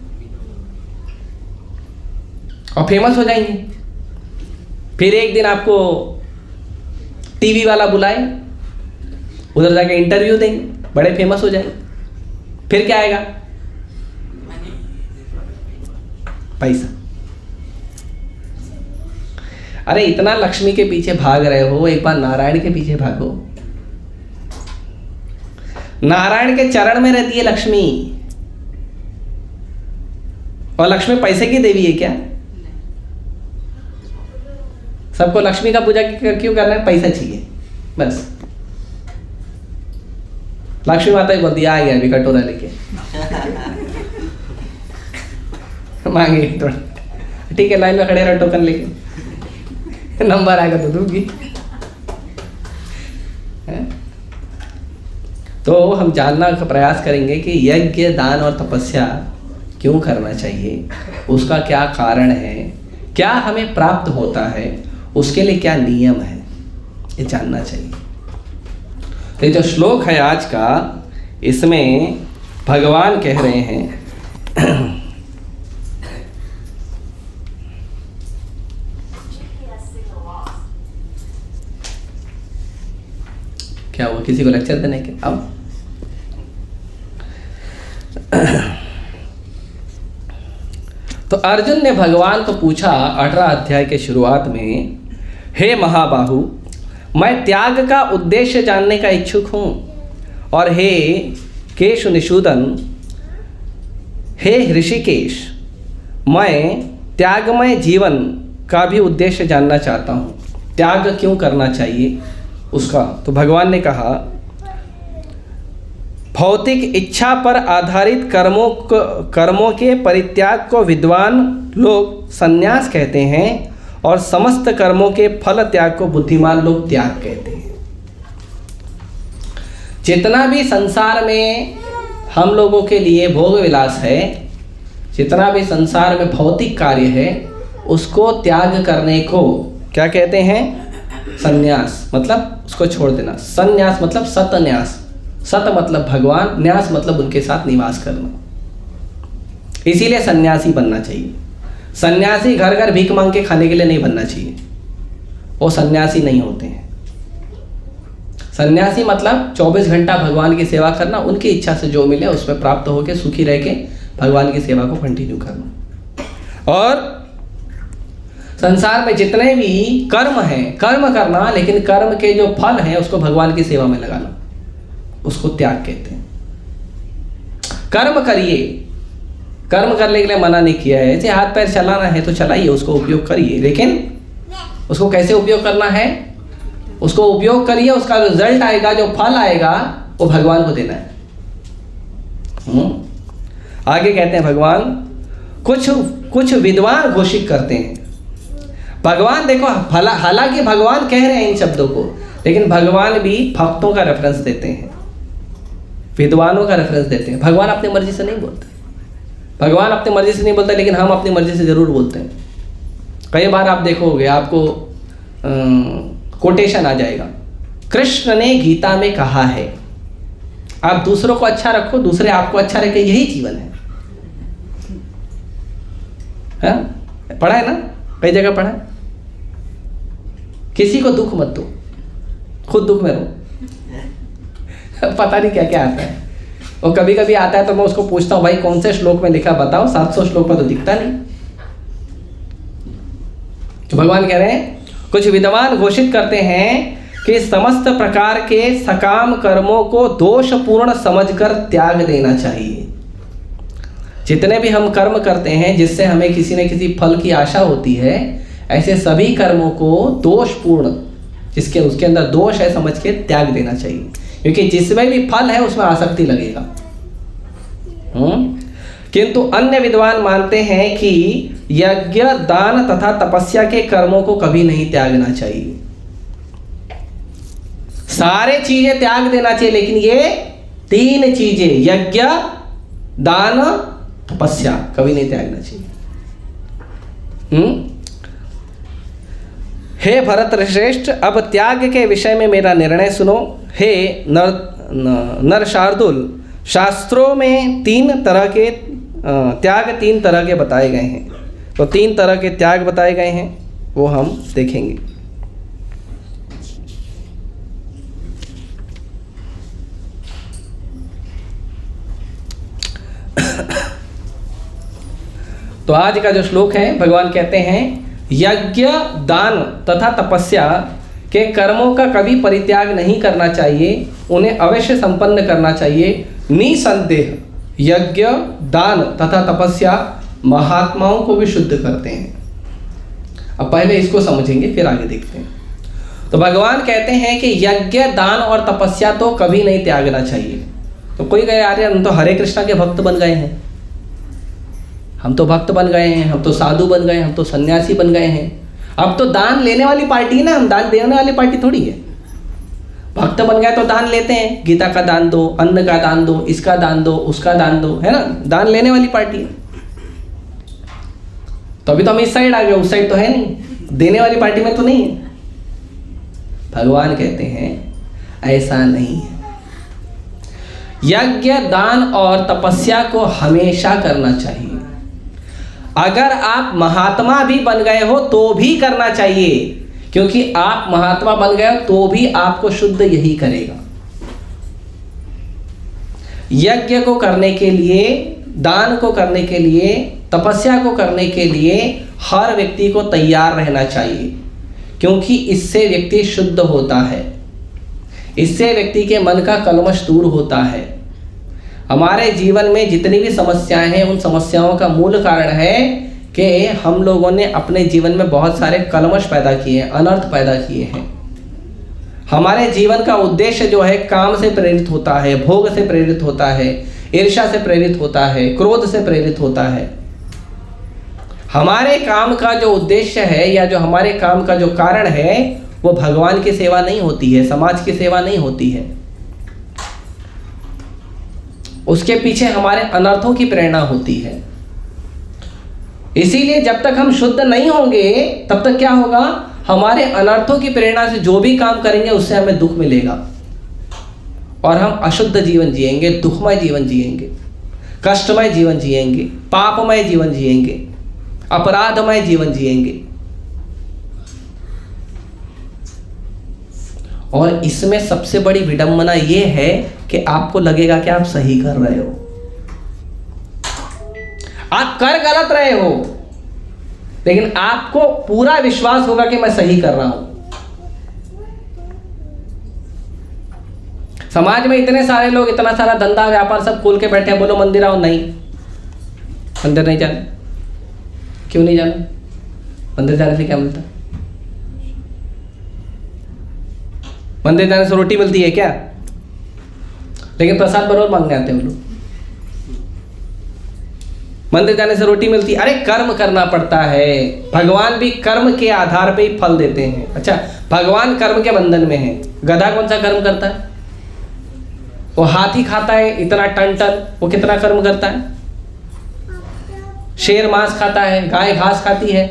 और फेमस हो जाएंगे। फिर एक दिन आपको टीवी वाला बुलाए, उधर जाके इंटरव्यू देंगे, बड़े फेमस हो जाएंगे। फिर क्या आएगा? पैसा। अरे इतना लक्ष्मी के पीछे भाग रहे हो, एक बार नारायण के पीछे भागो। नारायण के चरण में रहती है लक्ष्मी, और लक्ष्मी पैसे की देवी है क्या? सबको लक्ष्मी का पूजा क्यों करना है? पैसा चाहिए बस। लक्ष्मी माता ही बोलती आ गया अभी कटोरा लेके मांगे थोड़ा, ठीक है लाइन में खड़े रहो, टोकन लेके नंबर आएगा तो दूंगी। तो हम जानना का प्रयास करेंगे कि यज्ञ, दान और तपस्या क्यों करना चाहिए, उसका क्या कारण है, क्या हमें प्राप्त होता है, उसके लिए क्या नियम है, ये जानना चाहिए। तो जो श्लोक है आज का, इसमें भगवान कह रहे हैं क्या हुआ, किसी को लेक्चर देने के? अब तो अर्जुन ने भगवान को पूछा 18 अध्याय के शुरुआत में, हे महाबाहु, मैं त्याग का उद्देश्य जानने का इच्छुक हूँ, और हे केश निषूदन, हे ऋषिकेश, मैं त्यागमय जीवन का भी उद्देश्य जानना चाहता हूँ। त्याग क्यों करना चाहिए उसका। तो भगवान ने कहा, भौतिक इच्छा पर आधारित कर्मों के परित्याग को विद्वान लोग संन्यास कहते हैं, और समस्त कर्मों के फल त्याग को बुद्धिमान लोग त्याग कहते हैं। जितना भी संसार में हम लोगों के लिए भोग विलास है, जितना भी संसार में भौतिक कार्य है, उसको त्याग करने को क्या कहते हैं? संन्यास, मतलब उसको छोड़ देना। संन्यास मतलब सतन्यास, सत मतलब भगवान, न्यास मतलब उनके साथ निवास करना। इसीलिए सन्यासी बनना चाहिए। सन्यासी घर घर भीख मांग के खाने के लिए नहीं बनना चाहिए, वो सन्यासी नहीं होते हैं। सन्यासी मतलब 24 घंटा भगवान की सेवा करना, उनकी इच्छा से जो मिले उसमें प्राप्त होकर सुखी रह के भगवान की सेवा को कंटिन्यू करना। और संसार में जितने भी कर्म हैं, कर्म करना, लेकिन कर्म के जो फल हैं उसको भगवान की सेवा में लगाना, उसको त्याग कहते हैं। कर्म करिए, कर्म करने के लिए मना नहीं किया है। ऐसे हाथ पैर चलाना है तो चलाइए, उसको उपयोग करिए, लेकिन उसको कैसे उपयोग करना है? उसको उपयोग करिए, उसका रिजल्ट आएगा, जो फल आएगा वो भगवान को देना है। आगे कहते हैं भगवान, कुछ विद्वान घोषित करते हैं। भगवान देखो, हालांकि भगवान कह रहे हैं इन शब्दों को, लेकिन भगवान भी भक्तों का रेफरेंस देते हैं, विद्वानों का रेफरेंस देते हैं। भगवान अपनी मर्जी से नहीं बोलते, भगवान अपनी मर्जी से नहीं बोलते, लेकिन हम अपनी मर्जी से जरूर बोलते हैं। कई बार आप देखोगे, आपको कोटेशन आ जाएगा, कृष्ण ने गीता में कहा है। आप दूसरों को अच्छा रखो, दूसरे आपको अच्छा रखे, यही जीवन है। पढ़ा है ना, कई जगह पढ़ा है। किसी को दुख मत दो, खुद दुख में रहो। पता नहीं क्या क्या आता है, और कभी कभी आता है तो मैं उसको पूछता हूँ, भाई कौन से श्लोक में लिखा बताओ, 700 श्लोक में तो दिखता नहीं। तो भगवान कह रहे हैं, कुछ विद्वान घोषित करते हैं कि समस्त प्रकार के सकाम कर्मों को दोषपूर्ण समझकर त्याग देना चाहिए। जितने भी हम कर्म करते हैं जिससे हमें किसी न किसी फल की आशा होती है, ऐसे सभी कर्मों को दोषपूर्ण, जिसके उसके अंदर दोष है, समझ के त्याग देना चाहिए, क्योंकि जिसमें भी फल है उसमें आसक्ति लगेगा। किंतु अन्य विद्वान मानते हैं कि यज्ञ, दान तथा तपस्या के कर्मों को कभी नहीं त्यागना चाहिए। सारे चीजें त्याग देना चाहिए, लेकिन ये 3 चीजें, यज्ञ, दान, तपस्या, कभी नहीं त्यागना चाहिए। हे भरत श्रेष्ठ, अब त्याग के विषय में मेरा निर्णय सुनो। हे नरशार्दूल, शास्त्रों में 3 तरह के त्याग 3 तरह के बताए गए हैं। तो 3 तरह के त्याग बताए गए हैं, वो हम देखेंगे। तो आज का जो श्लोक है, भगवान कहते हैं, यज्ञ, दान तथा तपस्या के कर्मों का कभी परित्याग नहीं करना चाहिए, उन्हें अवश्य संपन्न करना चाहिए। निसंदेह यज्ञ, दान तथा तपस्या महात्माओं को भी शुद्ध करते हैं। अब पहले इसको समझेंगे, फिर आगे देखते हैं। तो भगवान कहते हैं कि यज्ञ, दान और तपस्या तो कभी नहीं त्यागना चाहिए। तो कोई कहे, अरे हम तो हरे कृष्णा के भक्त बन गए हैं, हम तो भक्त बन गए हैं, हम तो साधु बन गए, हम तो सन्यासी बन गए हैं, अब तो दान लेने वाली पार्टी है ना, हम दान देने वाली पार्टी थोड़ी है। भक्त बन गए तो दान लेते हैं, गीता का दान दो, अन्न का दान दो, इसका दान दो, उसका दान दो, है ना, दान लेने वाली पार्टी है। तो अभी तो हम इस साइड आ गए, उस साइड तो है नहीं, देने वाली पार्टी में तो नहीं है। भगवान कहते हैं ऐसा नहीं है। यज्ञ, दान और तपस्या को हमेशा करना चाहिए। अगर आप महात्मा भी बन गए हो तो भी करना चाहिए, क्योंकि आप महात्मा बन गए हो तो भी आपको शुद्ध यही करेगा। यज्ञ को करने के लिए, दान को करने के लिए, तपस्या को करने के लिए हर व्यक्ति को तैयार रहना चाहिए, क्योंकि इससे व्यक्ति शुद्ध होता है, इससे व्यक्ति के मन का कल्मश दूर होता है। हमारे जीवन में जितनी भी समस्याएं हैं, उन समस्याओं का मूल कारण है कि हम लोगों ने अपने जीवन में बहुत सारे कल्मश पैदा किए हैं, अनर्थ पैदा किए हैं। हमारे जीवन का उद्देश्य जो है काम से प्रेरित होता है, भोग से प्रेरित होता है, ईर्ष्या से प्रेरित होता है, क्रोध से प्रेरित होता है। हमारे काम का जो उद्देश्य है या जो हमारे काम का जो कारण है वो भगवान की सेवा नहीं होती है, समाज की सेवा नहीं होती है। उसके पीछे हमारे अनर्थों की प्रेरणा होती है। इसीलिए जब तक हम शुद्ध नहीं होंगे तब तक क्या होगा, हमारे अनर्थों की प्रेरणा से जो भी काम करेंगे उससे हमें दुख मिलेगा और हम अशुद्ध जीवन जिएंगे, दुखमय जीवन जिएंगे, कष्टमय जीवन जिएंगे, पापमय जीवन जिएंगे, अपराधमय जीवन जिएंगे। और इसमें सबसे बड़ी विडंबना यह है कि आपको लगेगा कि आप सही कर रहे हो, आप कर गलत रहे हो, लेकिन आपको पूरा विश्वास होगा कि मैं सही कर रहा हूं। समाज में इतने सारे लोग इतना सारा धंधा व्यापार सब खोल के बैठे हैं, बोलो मंदिर आओ, नहीं, मंदिर नहीं जाना। क्यों नहीं जाना? मंदिर जाने से क्या मिलता? मंदिर जाने से रोटी मिलती है क्या? लेकिन प्रसाद बरोबर मांगने आते हैं वो लोग। मंदिर जाने से रोटी मिलती है? अरे कर्म करना पड़ता है, भगवान भी कर्म के आधार पे ही फल देते हैं। अच्छा, भगवान कर्म के बंधन में है, गधा कौन सा कर्म करता है? वो हाथी खाता है इतना टन टन, वो कितना कर्म करता है? शेर मांस खाता है, गाय घास खाती है,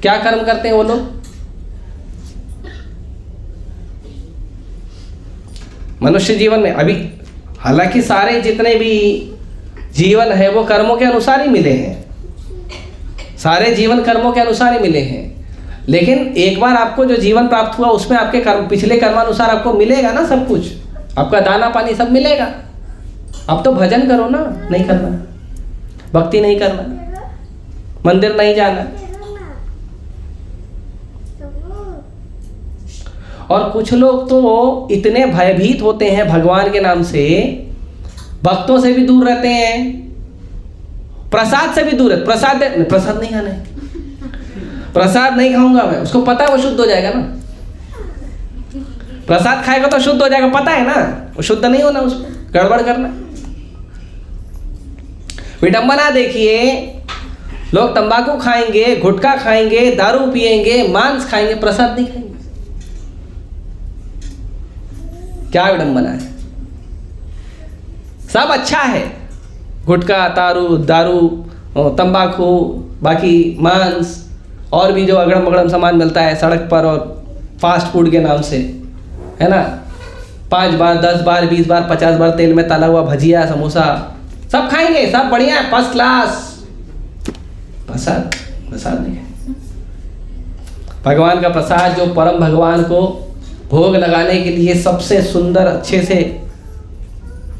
क्या कर्म करते हैं वो लोग? मनुष्य जीवन में अभी हालांकि सारे जितने भी जीवन है वो कर्मों के अनुसार ही मिले हैं, सारे जीवन कर्मों के अनुसार ही मिले हैं, लेकिन एक बार आपको जो जीवन प्राप्त हुआ उसमें आपके कर्म, पिछले कर्मानुसार आपको मिलेगा ना, सब कुछ आपका दाना पानी सब मिलेगा। अब तो भजन करो ना, नहीं करना, भक्ति नहीं करना, मंदिर नहीं जाना। और कुछ लोग तो इतने भयभीत होते हैं भगवान के नाम से, भक्तों से भी दूर रहते हैं, प्रसाद से भी दूर है। प्रसाद नहीं खाना है, प्रसाद नहीं खाऊंगा मैं, उसको पता है वो शुद्ध हो जाएगा ना, प्रसाद खाएगा तो शुद्ध हो जाएगा, पता है ना, वो शुद्ध नहीं होना, उसको गड़बड़ करना। विडंबना देखिए, लोग तंबाकू खाएंगे, गुटखा खाएंगे, दारू पिएंगे, मांस खाएंगे, प्रसाद नहीं खाएंगे। क्या विडंबना है? सब अच्छा है, गुटखा, दारू, तंबाकू, बाकी मांस और भी जो अगड़म बगड़म सामान मिलता है सड़क पर और फास्ट फूड के नाम से, है ना, 5 बार 10 बार 20 बार 50 बार तेल में तला हुआ भजिया समोसा सब खाएंगे, सब बढ़िया है, फर्स्ट क्लास। प्रसाद नहीं है। भगवान का प्रसाद जो परम भगवान को भोग लगाने के लिए सबसे सुंदर, अच्छे से,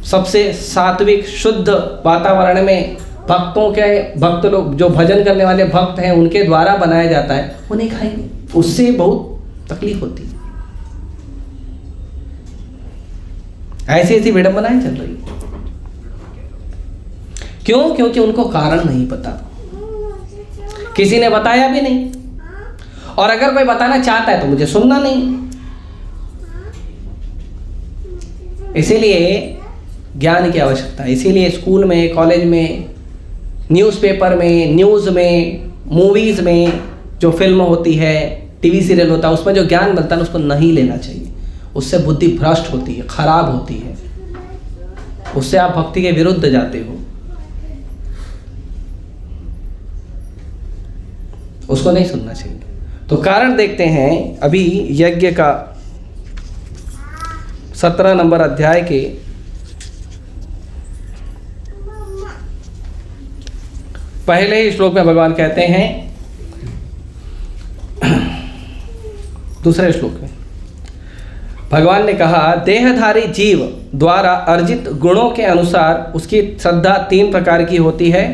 सबसे सात्विक शुद्ध वातावरण में भक्त लोग जो भजन करने वाले भक्त हैं उनके द्वारा बनाया जाता है, वो नहीं खाएंगे, उससे बहुत तकलीफ होती है। ऐसी विडंबनाएं चल रही है। क्यों? क्योंकि उनको कारण नहीं पता, किसी ने बताया भी नहीं, और अगर कोई बताना चाहता है तो मुझे सुनना नहीं। इसीलिए ज्ञान की आवश्यकता है। इसीलिए स्कूल में, कॉलेज में, न्यूज़पेपर में, न्यूज़ में, मूवीज़ में जो फिल्म होती है, टीवी सीरियल होता है, उसमें जो ज्ञान मिलता है उसको नहीं लेना चाहिए। उससे बुद्धि भ्रष्ट होती है, खराब होती है, उससे आप भक्ति के विरुद्ध जाते हो, उसको नहीं सुनना चाहिए। तो कारण देखते हैं अभी यज्ञ का 17 नंबर अध्याय के पहले ही श्लोक में भगवान कहते हैं, दूसरे श्लोक में, भगवान ने कहा देहधारी जीव द्वारा अर्जित गुणों के अनुसार उसकी श्रद्धा 3 प्रकार की होती है,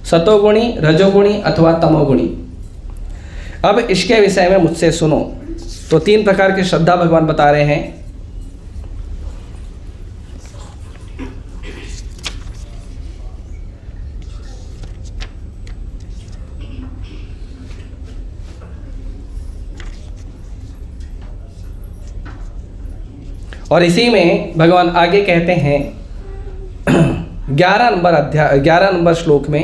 सतोगुणी, रजोगुणी अथवा तमोगुणी। अब इसके विषय में मुझसे सुनो। तो 3 प्रकार की श्रद्धा भगवान बता रहे हैं। और इसी में भगवान आगे कहते हैं 11 नंबर श्लोक में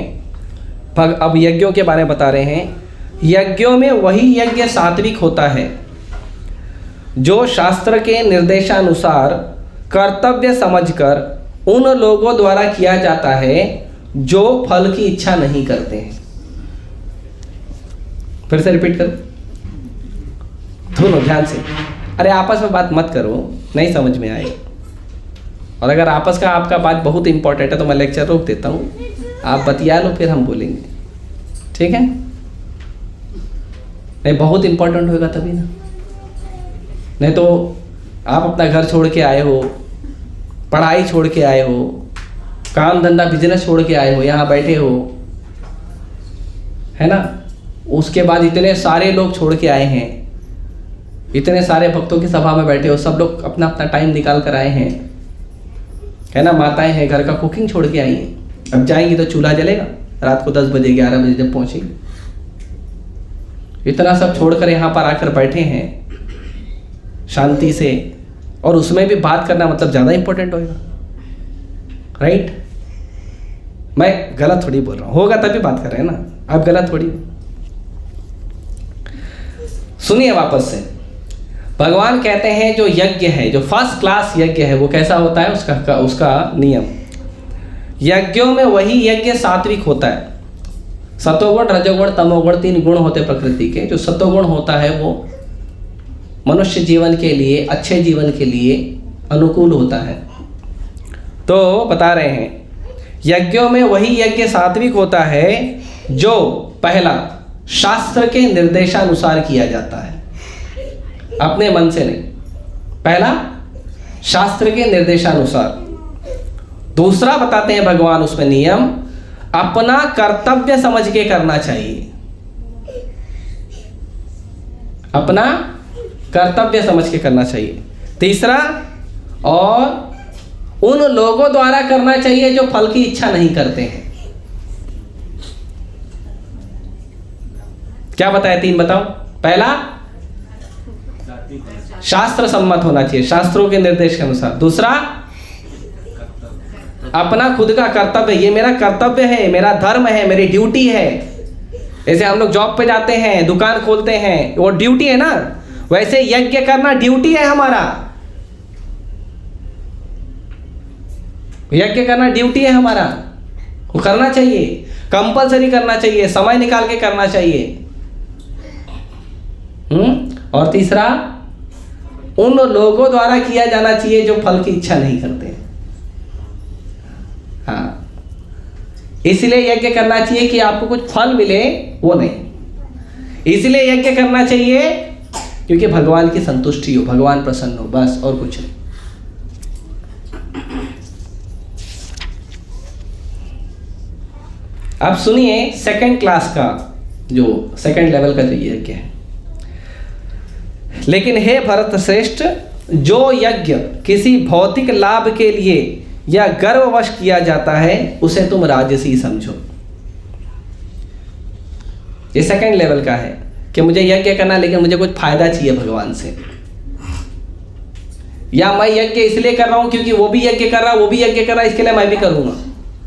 अब यज्ञों के बारे में बता रहे हैं। यज्ञों में वही यज्ञ सात्विक होता है जो शास्त्र के निर्देशानुसार कर्तव्य समझकर उन लोगों द्वारा किया जाता है जो फल की इच्छा नहीं करते हैं। फिर से रिपीट करो, दोनों ध्यान से। अरे आपस में बात मत करो, नहीं समझ में आए। और अगर आपस का आपका बात बहुत इंपॉर्टेंट है तो मैं लेक्चर रोक देता हूँ, आप बतिया लो फिर हम बोलेंगे, ठीक है? नहीं, बहुत इंपॉर्टेंट होगा तभी ना। नहीं तो आप अपना घर छोड़ के आए हो, पढ़ाई छोड़ के आए हो, काम धंधा बिजनेस छोड़ के आए हो, यहाँ बैठे हो, है ना? उसके बाद इतने सारे लोग छोड़ के आए हैं, इतने सारे भक्तों की सभा में बैठे हो, सब लोग अपना अपना टाइम निकाल कर आए हैं, है ना? माताएं हैं, घर का कुकिंग छोड़ के आई हैं। अब जाएंगी तो चूल्हा जलेगा रात को 10 बजे 11 बजे जब पहुंचेंगे। इतना सब छोड़कर यहाँ पर आकर बैठे हैं शांति से, और उसमें भी बात करना मतलब ज़्यादा इंपॉर्टेंट होगा, राइट? मैं गलत थोड़ी बोल रहा हूँ, होगा तभी बात कर रहे हैं ना, आप गलत थोड़ी। सुनिए वापस से, भगवान कहते हैं जो यज्ञ है, जो फर्स्ट क्लास यज्ञ है, वो कैसा होता है, उसका नियम। यज्ञों में वही यज्ञ सात्विक होता है। सतोगुण, रजोगुण, तमोगुण 3 गुण होते प्रकृति के। जो सतोगुण होता है वो मनुष्य जीवन के लिए, अच्छे जीवन के लिए अनुकूल होता है। तो बता रहे हैं यज्ञों में वही यज्ञ सात्विक होता है जो पहला शास्त्र के निर्देशानुसार किया जाता है, अपने मन से नहीं। पहला शास्त्र के निर्देशानुसार। दूसरा बताते हैं भगवान उसमें नियम, अपना कर्तव्य समझ के करना चाहिए। अपना कर्तव्य समझ के करना चाहिए। तीसरा, और उन लोगों द्वारा करना चाहिए जो फल की इच्छा नहीं करते हैं। क्या बताया? 3 बताओ। पहला, शास्त्र सम्मत होना चाहिए, शास्त्रों के निर्देश के अनुसार। दूसरा, अपना खुद का कर्तव्य, ये मेरा कर्तव्य है, मेरा धर्म है, मेरी ड्यूटी है। जैसे हम लोग जॉब पे जाते हैं, दुकान खोलते हैं, वो ड्यूटी है ना, वैसे यज्ञ करना ड्यूटी है हमारा। यज्ञ करना ड्यूटी है हमारा, वो करना चाहिए, कंपलसरी करना चाहिए, समय निकाल के करना चाहिए। और तीसरा, उन लोगों द्वारा किया जाना चाहिए जो फल की इच्छा नहीं करते। हाँ, इसलिए यज्ञ करना चाहिए कि आपको कुछ फल मिले, वो नहीं। इसलिए यज्ञ करना चाहिए क्योंकि भगवान की संतुष्टि हो, भगवान प्रसन्न हो, बस, और कुछ नहीं। अब सुनिए सेकंड क्लास का, जो सेकंड लेवल का जो यज्ञ है। लेकिन हे भरत श्रेष्ठ, जो यज्ञ किसी भौतिक लाभ के लिए या गर्ववश किया जाता है उसे तुम राजसी समझो। ये सेकंड लेवल का है कि मुझे यज्ञ करना, लेकिन मुझे कुछ फायदा चाहिए भगवान से, या मैं यज्ञ इसलिए कर रहा हूं क्योंकि वो भी यज्ञ कर रहा है, वो भी यज्ञ कर रहा है, इसके लिए मैं भी करूंगा।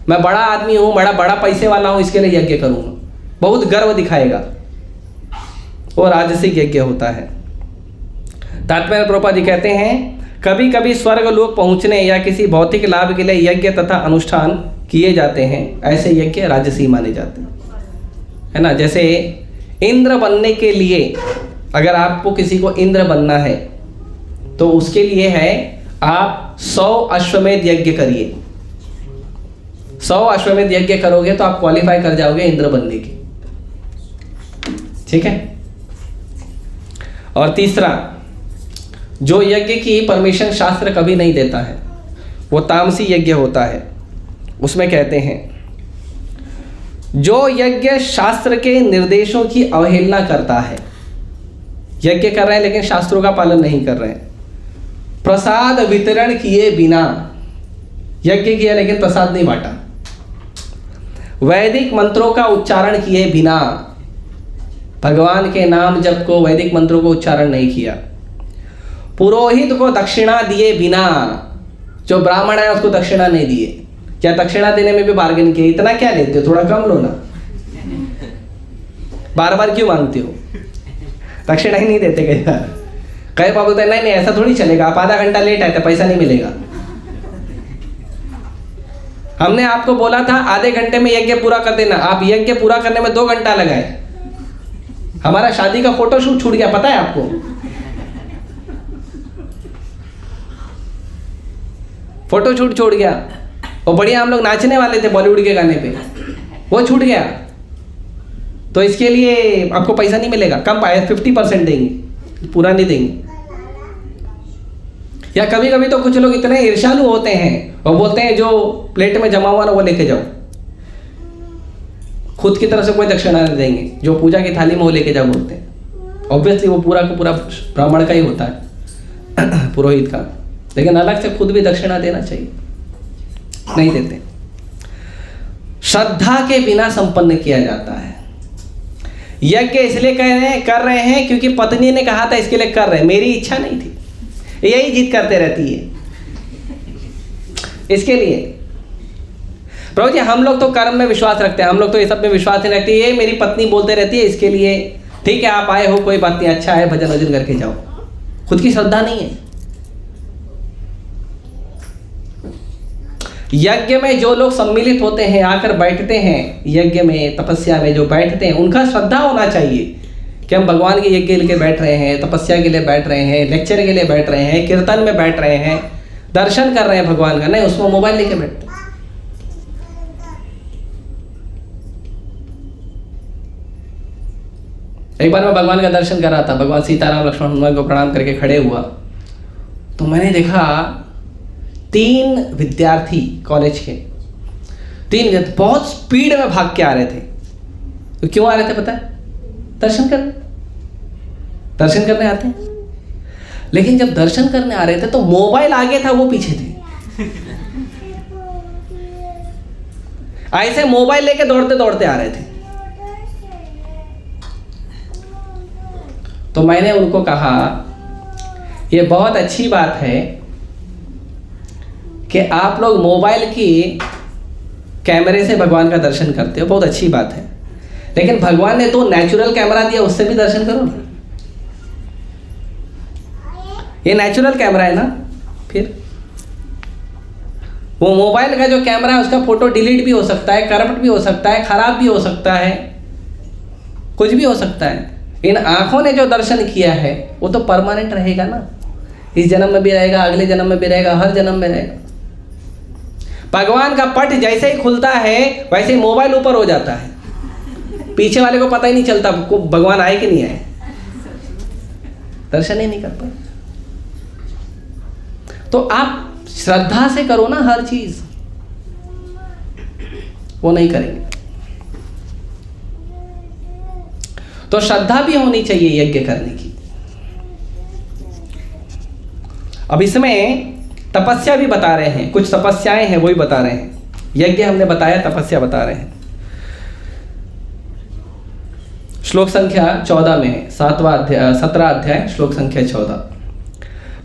मैं बड़ा आदमी हूं, बड़ा पैसे वाला हूं, इसके लिए यज्ञ करूंगा, बहुत गर्व दिखाएगा, वो राजसिक यज्ञ होता है। तात्पर्य प्रभुपाद जी कहते हैं कभी कभी स्वर्ग लोक पहुंचने या किसी भौतिक लाभ के लिए यज्ञ तथा अनुष्ठान किए जाते हैं, ऐसे यज्ञ राजसी माने जाते हैं, है ना। जैसे इंद्र बनने के लिए, अगर आपको किसी को इंद्र बनना है तो उसके लिए है आप 100 अश्वमेध यज्ञ करिए। 100 अश्वमेध यज्ञ करोगे तो आप क्वालिफाई कर जाओगे इंद्र बनने की, ठीक है। और तीसरा, जो यज्ञ की परमिशन शास्त्र कभी नहीं देता है, वो तामसी यज्ञ होता है। उसमें कहते हैं जो यज्ञ शास्त्र के निर्देशों की अवहेलना करता है, यज्ञ कर रहे हैं लेकिन शास्त्रों का पालन नहीं कर रहे हैं, प्रसाद वितरण किए बिना, यज्ञ किया लेकिन प्रसाद नहीं बांटा, वैदिक मंत्रों का उच्चारण किए बिना, भगवान के नाम जप को, वैदिक मंत्रों को उच्चारण नहीं किया, पुरोहित को दक्षिणा दिए बिना, जो ब्राह्मण है उसको दक्षिणा नहीं दिए, क्या दक्षिणा देने में भी बार्गेन किया, इतना क्या लेते हो, थोड़ा कम लो ना, बार बार क्यों मांगते हो, दक्षिणा ही नहीं देते कई बार। कई बार बोलते हैं नहीं नहीं ऐसा थोड़ी चलेगा, आप आधा घंटा लेट आए तो पैसा नहीं मिलेगा। हमने आपको बोला था आधे घंटे में यज्ञ पूरा कर देना, आप यज्ञ पूरा करने में 2 घंटा लगाए। हमारा शादी का फोटोशूट छूट गया, पता है आपको? फोटोशूट छूट गया, और बढ़िया हम लोग नाचने वाले थे बॉलीवुड के गाने पे, वो छूट गया। तो इसके लिए आपको पैसा नहीं मिलेगा, कम 50% देंगे, पूरा नहीं देंगे। या कभी कभी तो कुछ लोग इतने ईर्ष्यालु होते हैं और बोलते हैं जो प्लेट में जमा हुआ ना वो लेके जाओ, खुद की तरफ से कोई दक्षिणा नहीं देंगे, जो पूजा की थाली में वो लेके जाओ बोलते हैं। ऑब्वियसली वो पूरा का पूरा ब्राह्मण का ही होता है पुरोहित का, लेकिन अलग से खुद भी दक्षिणा देना चाहिए, नहीं देते। श्रद्धा के बिना संपन्न किया जाता है यज्ञ, इसलिए कर रहे हैं क्योंकि पत्नी ने कहा था इसके लिए कर रहे हैं, मेरी इच्छा नहीं थी, यही जिद करते रहती है इसके लिए। प्रभु जी हम लोग तो कर्म में विश्वास रखते हैं, हम लोग तो ये सब में विश्वास नहीं रखते, ये मेरी पत्नी बोलते रहती है इसके लिए, ठीक है आप आए हो कोई बात नहीं, अच्छा है भजन वजन करके जाओ, खुद की श्रद्धा नहीं है। यज्ञ में जो लोग सम्मिलित होते हैं, आकर बैठते हैं, यज्ञ में तपस्या में जो बैठते हैं, उनका श्रद्धा होना चाहिए कि हम भगवान के यज्ञ के लिए बैठ रहे हैं, तपस्या के लिए बैठ रहे हैं, लेक्चर के लिए बैठ रहे हैं, कीर्तन में बैठ रहे हैं, दर्शन कर रहे हैं भगवान का, नहीं उसमें मोबाइल लेके बैठते। एक बार मैं भगवान का दर्शन कर रहा था, भगवान सीताराम लक्ष्मण हनुमान को प्रणाम करके खड़े हुआ, तो मैंने देखा 3 विद्यार्थी कॉलेज के, 3 बहुत स्पीड में भाग के आ रहे थे। तो क्यों आ रहे थे पता है? दर्शन करने आते हैं, लेकिन जब दर्शन करने आ रहे थे तो मोबाइल आगे था, वो पीछे थे। ऐसे मोबाइल लेके दौड़ते दौड़ते आ रहे थे। तो मैंने उनको कहा ये बहुत अच्छी बात है कि आप लोग मोबाइल की कैमरे से भगवान का दर्शन करते हो, बहुत अच्छी बात है, लेकिन भगवान ने तो नेचुरल कैमरा दिया, उससे भी दर्शन करो ना। ये नेचुरल कैमरा है ना, फिर वो मोबाइल का जो कैमरा है उसका फोटो डिलीट भी हो सकता है, करप्ट भी हो सकता है, खराब भी हो सकता है, कुछ भी हो सकता है। इन आंखों ने जो दर्शन किया है वो तो परमानेंट रहेगा ना, इस जन्म में भी रहेगा, अगले जन्म में भी रहेगा, हर जन्म में रहेगा। भगवान का पट जैसे ही खुलता है वैसे ही मोबाइल ऊपर हो जाता है, पीछे वाले को पता ही नहीं चलता भगवान आए कि नहीं आए, दर्शन ही नहीं कर पाए। तो आप श्रद्धा से करो ना हर चीज, वो नहीं करेंगे। तो श्रद्धा भी होनी चाहिए यज्ञ करने की। अब इसमें तपस्या भी बता रहे हैं, कुछ तपस्याएं हैं वही बता रहे हैं। यज्ञ हमने बताया, तपस्या बता रहे हैं। श्लोक संख्या 14 में 17वां अध्याय श्लोक संख्या 14।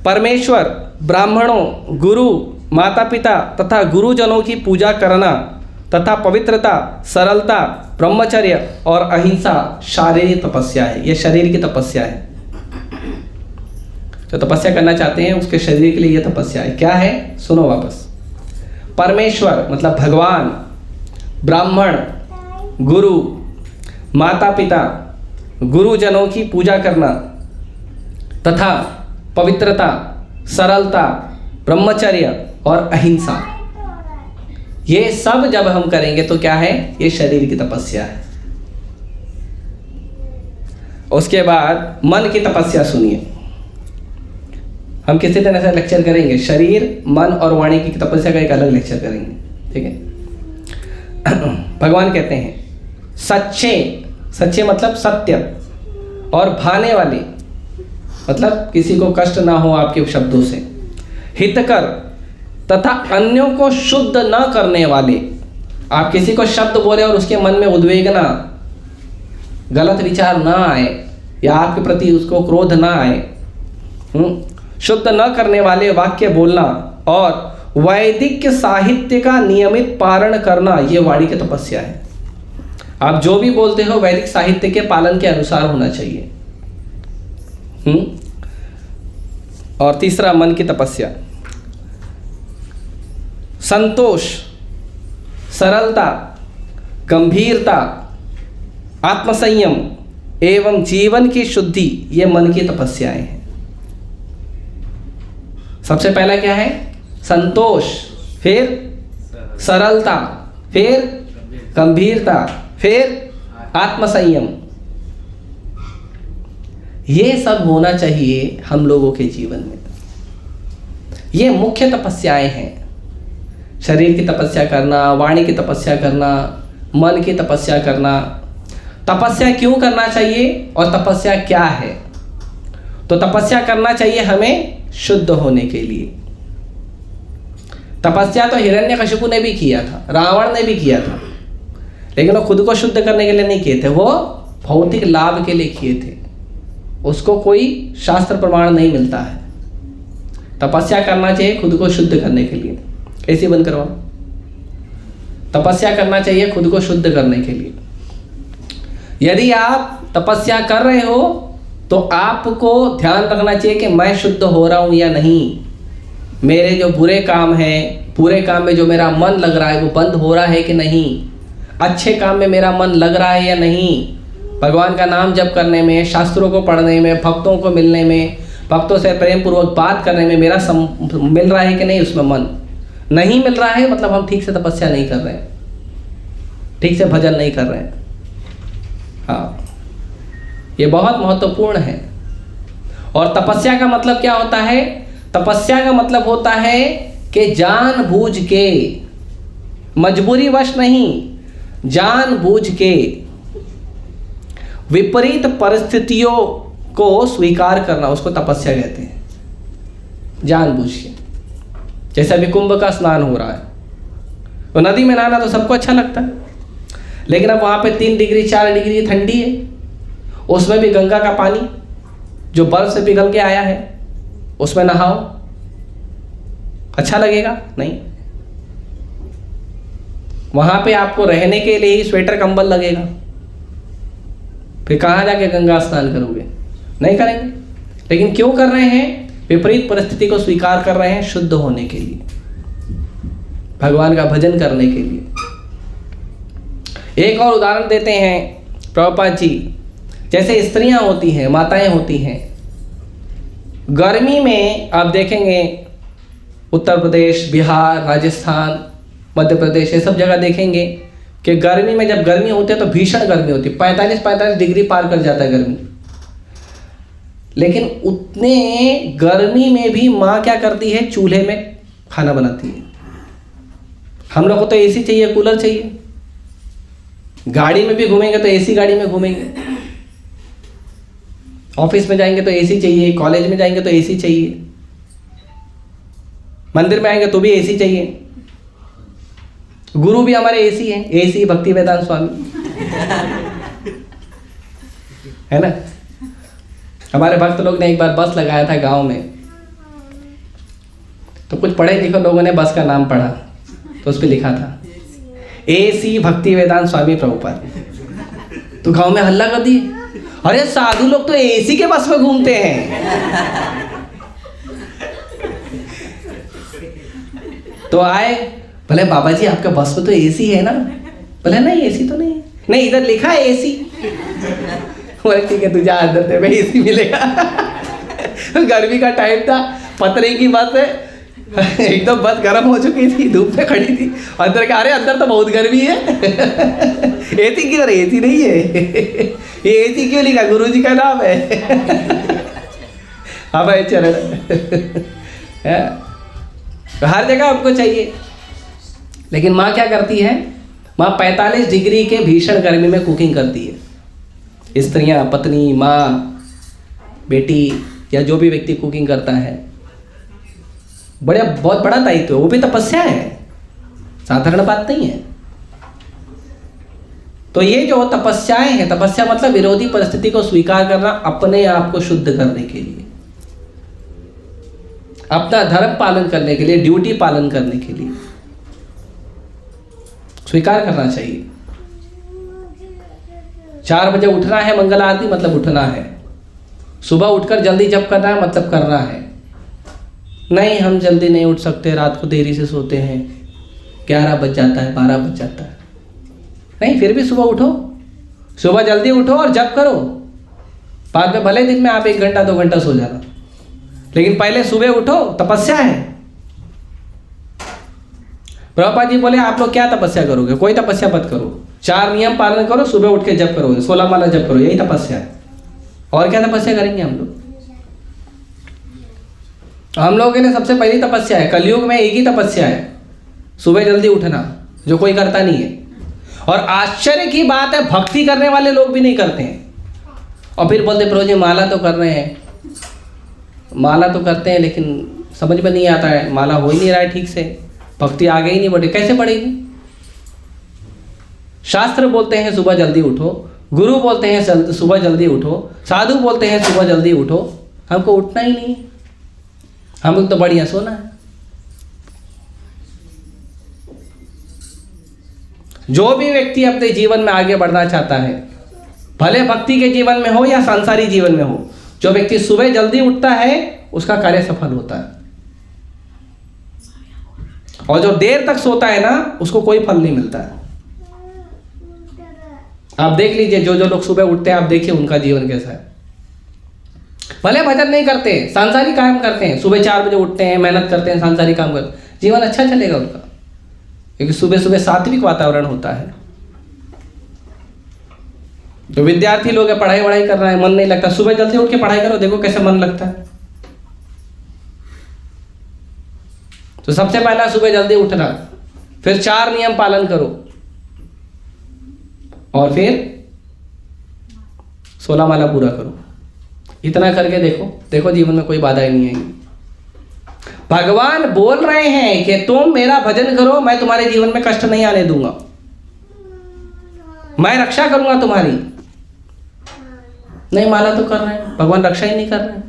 परमेश्वर, ब्राह्मणों, गुरु, माता पिता तथा गुरुजनों की पूजा करना तथा पवित्रता, सरलता, ब्रह्मचर्य और अहिंसा शारीरिक तपस्या है। यह शरीर की तपस्या है। जो तपस्या करना चाहते हैं उसके शरीर के लिए यह तपस्या है। क्या है सुनो वापस। परमेश्वर मतलब भगवान, ब्राह्मण, गुरु, माता पिता, गुरुजनों की पूजा करना तथा पवित्रता, सरलता, ब्रह्मचर्य और अहिंसा, ये सब जब हम करेंगे तो क्या है, ये शरीर की तपस्या है। उसके बाद मन की तपस्या सुनिए। हम किसी दिन ऐसा लेक्चर करेंगे, शरीर मन और वाणी की तपस्या का एक अलग लेक्चर करेंगे, ठीक है। भगवान कहते हैं सच्चे, सच्चे मतलब सत्य, और भाने वाले मतलब किसी को कष्ट ना हो आपके शब्दों से, हितकर तथा अन्यों को शुद्ध न करने वाले। आप किसी को शब्द बोले और उसके मन में उद्वेगना, गलत विचार ना आए या आपके प्रति उसको क्रोध ना आए, शुद्ध न करने वाले वाक्य बोलना, और वैदिक साहित्य का नियमित पारण करना, ये वाणी की तपस्या है। आप जो भी बोलते हो वैदिक साहित्य के पालन के अनुसार होना चाहिए। और तीसरा मन की तपस्या, संतोष, सरलता, गंभीरता, आत्मसंयम एवं जीवन की शुद्धि, ये मन की तपस्याएं हैं। सबसे पहला क्या है? संतोष, फिर सरलता, फिर गंभीरता, फिर आत्मसंयम। ये सब होना चाहिए हम लोगों के जीवन में। ये मुख्य तपस्याएं हैं। शरीर की तपस्या करना, वाणी की तपस्या करना, मन की तपस्या करना। तपस्या क्यों करना चाहिए और तपस्या क्या है? तो तपस्या करना चाहिए हमें शुद्ध होने के लिए। तपस्या तो हिरण्यकशिपु ने भी किया था, रावण ने भी किया था, लेकिन वो खुद को शुद्ध करने के लिए नहीं किए थे, वो भौतिक लाभ के लिए किए थे। उसको कोई शास्त्र प्रमाण नहीं मिलता है। तपस्या करना चाहिए खुद को शुद्ध करने के लिए। ऐसे बंद करवाओ। तपस्या करना चाहिए खुद को शुद्ध करने के लिए। यदि आप तपस्या कर रहे हो तो आपको ध्यान रखना चाहिए कि मैं शुद्ध हो रहा हूं या नहीं। मेरे जो बुरे काम हैं, बुरे काम में जो मेरा मन लग रहा है वो बंद हो रहा है कि नहीं, अच्छे काम में मेरा मन लग रहा है या नहीं, भगवान का नाम जप करने में, शास्त्रों को पढ़ने में, भक्तों को मिलने में, भक्तों से प्रेम पूर्वक बात करने में मेरा मिल रहा है कि नहीं, उसमें मन नहीं मिल रहा है, मतलब हम ठीक से तपस्या नहीं कर रहे हैं, ठीक से भजन नहीं कर रहे हैं। हाँ, ये बहुत महत्वपूर्ण है। और तपस्या का मतलब क्या होता है? तपस्या का मतलब होता है कि जानबूझ के, मजबूरीवश नहीं, जानबूझ के विपरीत परिस्थितियों को स्वीकार करना, उसको तपस्या कहते हैं। जानबूझ के, जैसे अभी कुंभ का स्नान हो रहा है, तो नदी में नहाना तो सबको अच्छा लगता है, लेकिन अब वहाँ पे 3 डिग्री 4 डिग्री ठंडी है, उसमें भी गंगा का पानी जो बर्फ से पिघल के आया है उसमें नहाओ, अच्छा लगेगा? नहीं। वहाँ पे आपको रहने के लिए ही स्वेटर कंबल लगेगा, फिर कहाँ जाके गंगा स्नान करोगे? नहीं करेंगे। लेकिन क्यों कर रहे हैं? विपरीत परिस्थिति को स्वीकार कर रहे हैं शुद्ध होने के लिए, भगवान का भजन करने के लिए। एक और उदाहरण देते हैं प्रभुपाद जी। जैसे स्त्रियां होती हैं, माताएं होती हैं, गर्मी में आप देखेंगे उत्तर प्रदेश, बिहार, राजस्थान, मध्य प्रदेश, ये सब जगह देखेंगे कि गर्मी में जब गर्मी होती है तो भीषण गर्मी होती है, 45-45 डिग्री पार कर जाता है गर्मी। लेकिन उतने गर्मी में भी माँ क्या करती है? चूल्हे में खाना बनाती है। हम लोग को तो एसी चाहिए, कूलर चाहिए। गाड़ी में भी घूमेंगे तो एसी गाड़ी में घूमेंगे, ऑफिस में जाएंगे तो एसी चाहिए, कॉलेज में जाएंगे तो एसी चाहिए, मंदिर में आएंगे तो भी एसी चाहिए। गुरु भी हमारे एसी हैं, एसी भक्ति वेदांत स्वामी है ना। हमारे भक्त लोग ने एक बार बस लगाया था गांव में, तो कुछ पढ़े लिखे लोगों ने बस का नाम पढ़ा, तो उस पर लिखा था एसी भक्ति वेदांत स्वामी प्रभुपाद। तो गांव में हल्ला कर दिए, अरे साधु लोग तो एसी के बस में घूमते हैं। तो आए, बोले बाबा जी आपके बस में तो एसी है ना? बोले नहीं एसी तो नहीं है। नहीं, इधर लिखा है एसी। बोले ठीक है, तू जा अंदर तेरे में एसी मिलेगा। गर्मी का टाइम था, पतरे की बस है, एकदम बस गर्म हो चुकी थी, धूप में खड़ी थी। अंदर क्या, अरे अंदर तो बहुत गर्मी है। एसी क्यों? एसी नहीं है। ये एसी क्यों लिखा? गुरुजी का नाम है। अभय चरण। हर जगह हमको चाहिए। लेकिन माँ क्या करती है? माँ 45 डिग्री के भीषण गर्मी में कुकिंग करती है। स्त्रियाँ, पत्नी, माँ, बेटी या जो भी व्यक्ति कुकिंग करता है, बहुत बड़ा दायित्व है, वो भी तपस्या है, साधारण बात नहीं है। तो ये जो तपस्याएं हैं, तपस्या मतलब विरोधी परिस्थिति को स्वीकार करना, अपने आप को शुद्ध करने के लिए, अपना धर्म पालन करने के लिए, ड्यूटी पालन करने के लिए स्वीकार करना चाहिए। 4 बजे उठना है, मंगल आरती मतलब उठना है। सुबह उठकर जल्दी जप करना है मतलब करना है। नहीं, हम जल्दी नहीं उठ सकते, रात को देरी से सोते हैं, 11 बज जाता है, 12 बज जाता है। नहीं, फिर भी सुबह उठो, सुबह जल्दी उठो और जप करो। बाद में भले दिन में आप 1 घंटा 2 घंटा सो जाना, लेकिन पहले सुबह उठो, तपस्या है। प्रभुपाद जी बोले आप लोग क्या तपस्या करोगे? कोई तपस्या मत करो, 4 नियम पालन करो, सुबह उठ के जप करो, 16 माला जप करो, यही तपस्या है। और क्या तपस्या करेंगे हम लोग? हम लोगों के लिए सबसे पहली तपस्या है, कलयुग में एक ही तपस्या है, सुबह जल्दी उठना, जो कोई करता नहीं है। और आश्चर्य की बात है, भक्ति करने वाले लोग भी नहीं करते हैं। और फिर बोलते प्रभु जी माला तो कर रहे हैं, माला तो करते हैं, लेकिन समझ में नहीं आता है, माला हो ही नहीं रहा है ठीक से, भक्ति आगे ही नहीं बढ़ी। कैसे बढ़ेगी? शास्त्र बोलते हैं सुबह जल्दी उठो, गुरु बोलते हैं सुबह जल्दी उठो, साधु बोलते हैं सुबह जल्दी उठो, हमको उठना ही नहीं, हमको तो बढ़िया सोना है। जो भी व्यक्ति अपने जीवन में आगे बढ़ना चाहता है, भले भक्ति के जीवन में हो या सांसारिक जीवन में हो, जो व्यक्ति सुबह जल्दी उठता है उसका कार्य सफल होता है। और जो देर तक सोता है ना, उसको कोई फल नहीं मिलता है। आप देख लीजिए, जो लोग सुबह उठते हैं, आप देखिए उनका जीवन कैसा है। भले भजन नहीं करते, सांसारिक काम करते हैं, सुबह 4 बजे उठते हैं, मेहनत करते हैं, सांसारिक काम करते हैं, जीवन अच्छा चलेगा उनका, क्योंकि सुबह सुबह सात्विक वातावरण होता है। जो विद्यार्थी लोग हैं, पढ़ाई वढ़ाई कर रहा है, मन नहीं लगता, सुबह जल्दी उठ के पढ़ाई करो, देखो कैसे मन लगता है। तो सबसे पहला सुबह जल्दी उठना, फिर 4 नियम पालन करो, और फिर 16 माला पूरा करो। इतना करके देखो जीवन में कोई बाधा ही नहीं आएगी। भगवान बोल रहे हैं कि तुम मेरा भजन करो, मैं तुम्हारे जीवन में कष्ट नहीं आने दूंगा, मैं रक्षा करूंगा तुम्हारी। नहीं, माला तो कर रहे हैं, भगवान रक्षा ही नहीं कर रहे हैं।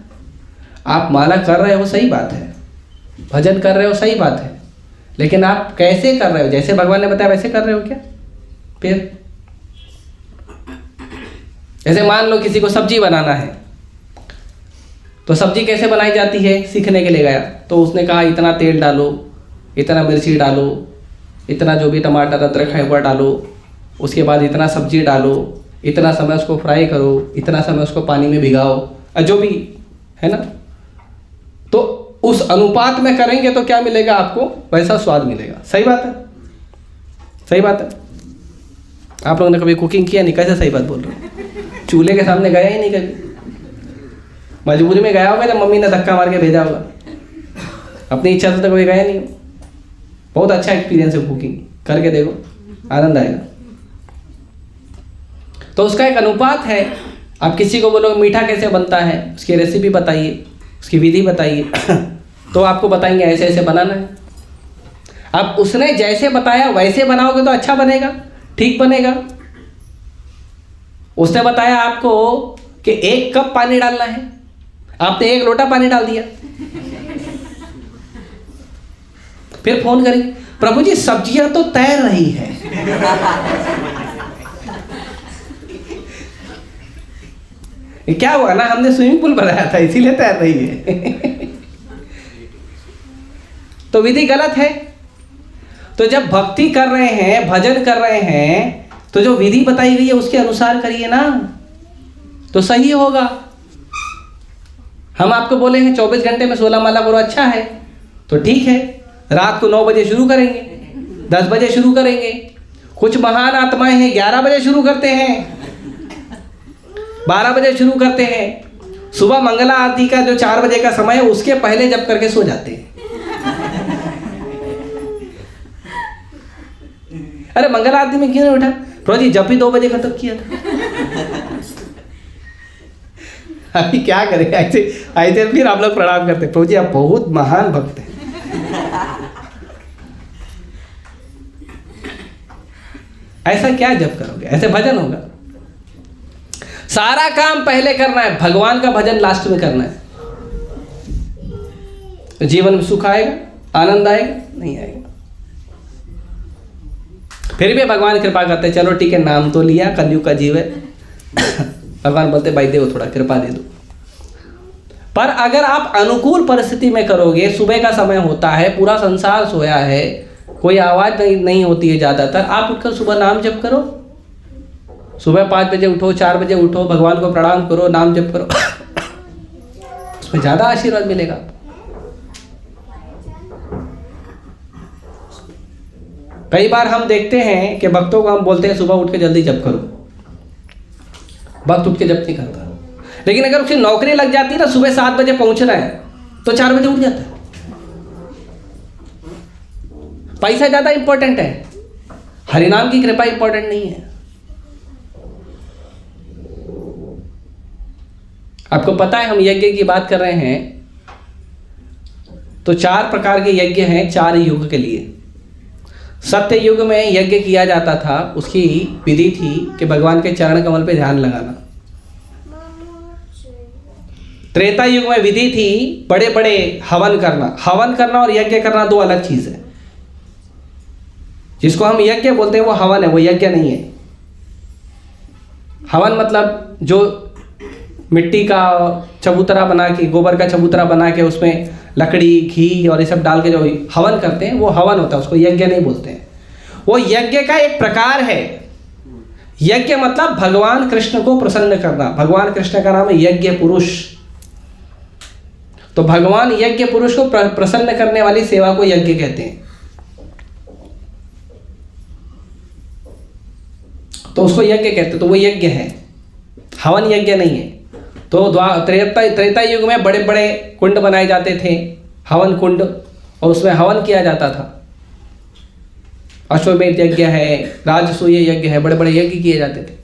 आप माला कर रहे हो, सही बात है, भजन कर रहे हो, सही बात है, लेकिन आप कैसे कर रहे हो? जैसे भगवान ने बताया वैसे कर रहे हो क्या? फिर जैसे मान लो किसी को सब्जी बनाना है, तो सब्जी कैसे बनाई जाती है सीखने के लिए गया, तो उसने कहा इतना तेल डालो, इतना मिर्ची डालो, इतना जो भी टमाटर अदरक है वह डालो, उसके बाद इतना सब्जी डालो, इतना समय उसको फ्राई करो, इतना समय उसको पानी में भिगाओ, जो भी है ना। तो उस अनुपात में करेंगे तो क्या मिलेगा आपको? वैसा स्वाद मिलेगा। सही बात है, सही बात है। आप लोगों ने कभी कुकिंग किया नहीं? कैसे सही बात बोल रहे हो? चूल्हे के सामने गया ही नहीं कभी, मजबूरी में गया होगा जब मम्मी ने धक्का मार के भेजा होगा, अपनी इच्छा से तो कभी गया नहीं। बहुत अच्छा एक्सपीरियंस है कुकिंग, करके देखो, आनंद आएगा। तो उसका एक अनुपात है। आप किसी को बोलो मीठा कैसे बनता है, उसकी रेसिपी बताइए, उसकी विधि बताइए, तो आपको बताएंगे ऐसे ऐसे बनाना है। अब उसने जैसे बताया वैसे बनाओगे तो अच्छा बनेगा, ठीक बनेगा। उसने बताया आपको कि 1 कप पानी डालना है, आपने 1 लोटा पानी डाल दिया। फिर फोन करेंगे, प्रभु जी सब्जियां तो तैर रही है। क्या हुआ ना, हमने स्विमिंग पूल बनाया था इसीलिए तैर रही है। तो विधि गलत है। तो जब भक्ति कर रहे हैं, भजन कर रहे हैं, तो जो विधि बताई गई है उसके अनुसार करिए ना, तो सही होगा। हम आपको बोले हैं 24 घंटे में 16 माला करो, अच्छा है, तो ठीक है। रात को 9 बजे शुरू करेंगे, 10 बजे शुरू करेंगे। कुछ महान आत्माएं हैं 11 बजे शुरू करते हैं, 12 बजे शुरू करते हैं, सुबह मंगला आरती का जो 4 बजे का समय है उसके पहले जप करके सो जाते हैं। अरे मंगला आरती में क्यों नहीं उठा? प्रभु जी जप ही 2 बजे खत्म किया था। अभी क्या करें, ऐसे ऐसे फिर आप लोग प्रणाम करते, प्रभु जी आप बहुत महान भक्त हैं। ऐसा क्या जप करोगे? ऐसे भजन होगा? सारा काम पहले करना है, भगवान का भजन लास्ट में करना है। तो जीवन में सुख आएगा, आनंद आएगा? नहीं आएगा। फिर भी भगवान कृपा करते हैं, चलो ठीक है नाम तो लिया, कलयुग का जीव है। भगवान बोलते भाई दो थोड़ा कृपा दे दो। पर अगर आप अनुकूल परिस्थिति में करोगे, सुबह का समय होता है, पूरा संसार सोया है, कोई आवाज नहीं होती है ज्यादातर, आप उठकर सुबह नाम जप करो। सुबह 5 बजे उठो, 4 बजे उठो, भगवान को प्रणाम करो, नाम जप करो। उसमें ज्यादा आशीर्वाद मिलेगा। कई बार हम देखते हैं कि भक्तों को हम बोलते हैं सुबह उठ के जल्दी जप करो, भक्त उठ के जप नहीं करता। लेकिन अगर उसकी नौकरी लग जाती है ना, सुबह 7 बजे पहुंचना है तो 4 बजे उठ जाता है। पैसा ज्यादा इंपॉर्टेंट है, हरिनाम की कृपा इंपॉर्टेंट नहीं है। आपको पता है हम यज्ञ की बात कर रहे हैं तो 4 प्रकार के यज्ञ हैं 4 युग के लिए। सत्य युग में यज्ञ किया जाता था, उसकी विधि थी कि भगवान के चरण कमल पे ध्यान लगाना। त्रेता युग में विधि थी बड़े बड़े हवन करना। हवन करना और यज्ञ करना 2 अलग चीज है। जिसको हम यज्ञ बोलते हैं वो हवन है, वो यज्ञ नहीं है। हवन मतलब जो मिट्टी का चबूतरा बना के, गोबर का चबूतरा बना के उसमें लकड़ी घी और ये सब डाल के जो हवन करते हैं वो हवन होता है, उसको यज्ञ नहीं बोलते हैं। वो यज्ञ का एक प्रकार है। यज्ञ मतलब भगवान कृष्ण को प्रसन्न करना। भगवान कृष्ण का नाम है यज्ञ पुरुष। तो भगवान यज्ञ पुरुष को प्रसन्न करने वाली सेवा को यज्ञ कहते हैं। तो उसको यज्ञ कहते हैं, तो वो यज्ञ है, हवन यज्ञ नहीं है। तो त्रेता युग में बड़े बड़े कुंड बनाए जाते थे, हवन कुंड, और उसमें हवन किया जाता था। अश्वमेध यज्ञ है, राजसूय यज्ञ है, बड़े बड़े यज्ञ किए जाते थे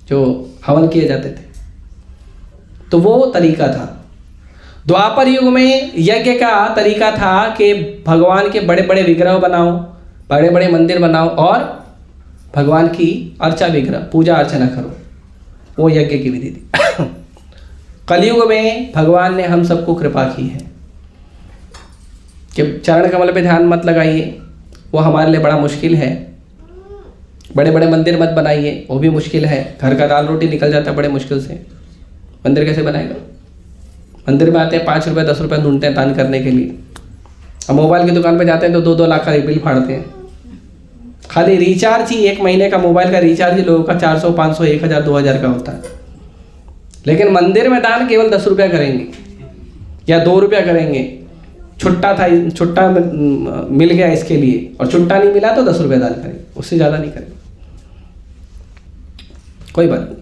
जो हवन किए जाते थे। तो वो तरीका था। द्वापर युग में यज्ञ का तरीका था कि भगवान के बड़े बड़े विग्रह बनाओ, बड़े बड़े मंदिर बनाओ और भगवान की अर्चा विग्रह पूजा अर्चना करो, वो यज्ञ की विधि थी। कलयुग में भगवान ने हम सबको कृपा की है कि चरण कमल पे ध्यान मत लगाइए, वो हमारे लिए बड़ा मुश्किल है। बड़े बड़े मंदिर मत बनाइए, वो भी मुश्किल है। घर का दाल रोटी निकल जाता है बड़े मुश्किल से, मंदिर कैसे बनाएगा? मंदिर में आते हैं 5 रुपये 10 रुपये ढूंढते हैं दान करने के लिए। अब मोबाइल की दुकान पे जाते हैं तो 2-2 लाख का बिल फाड़ते हैं। खाली रिचार्ज ही 1 महीने का मोबाइल का रिचार्ज ही लोगों का 400 500 1000 2000 का होता है। लेकिन मंदिर में दान केवल 10 रुपया करेंगे या 2 रुपया करेंगे। छुट्टा मिल गया इसके लिए और छुट्टा नहीं मिला तो 10 रुपया दान करेंगे, उससे ज़्यादा नहीं करेंगे। कोई बात नहीं।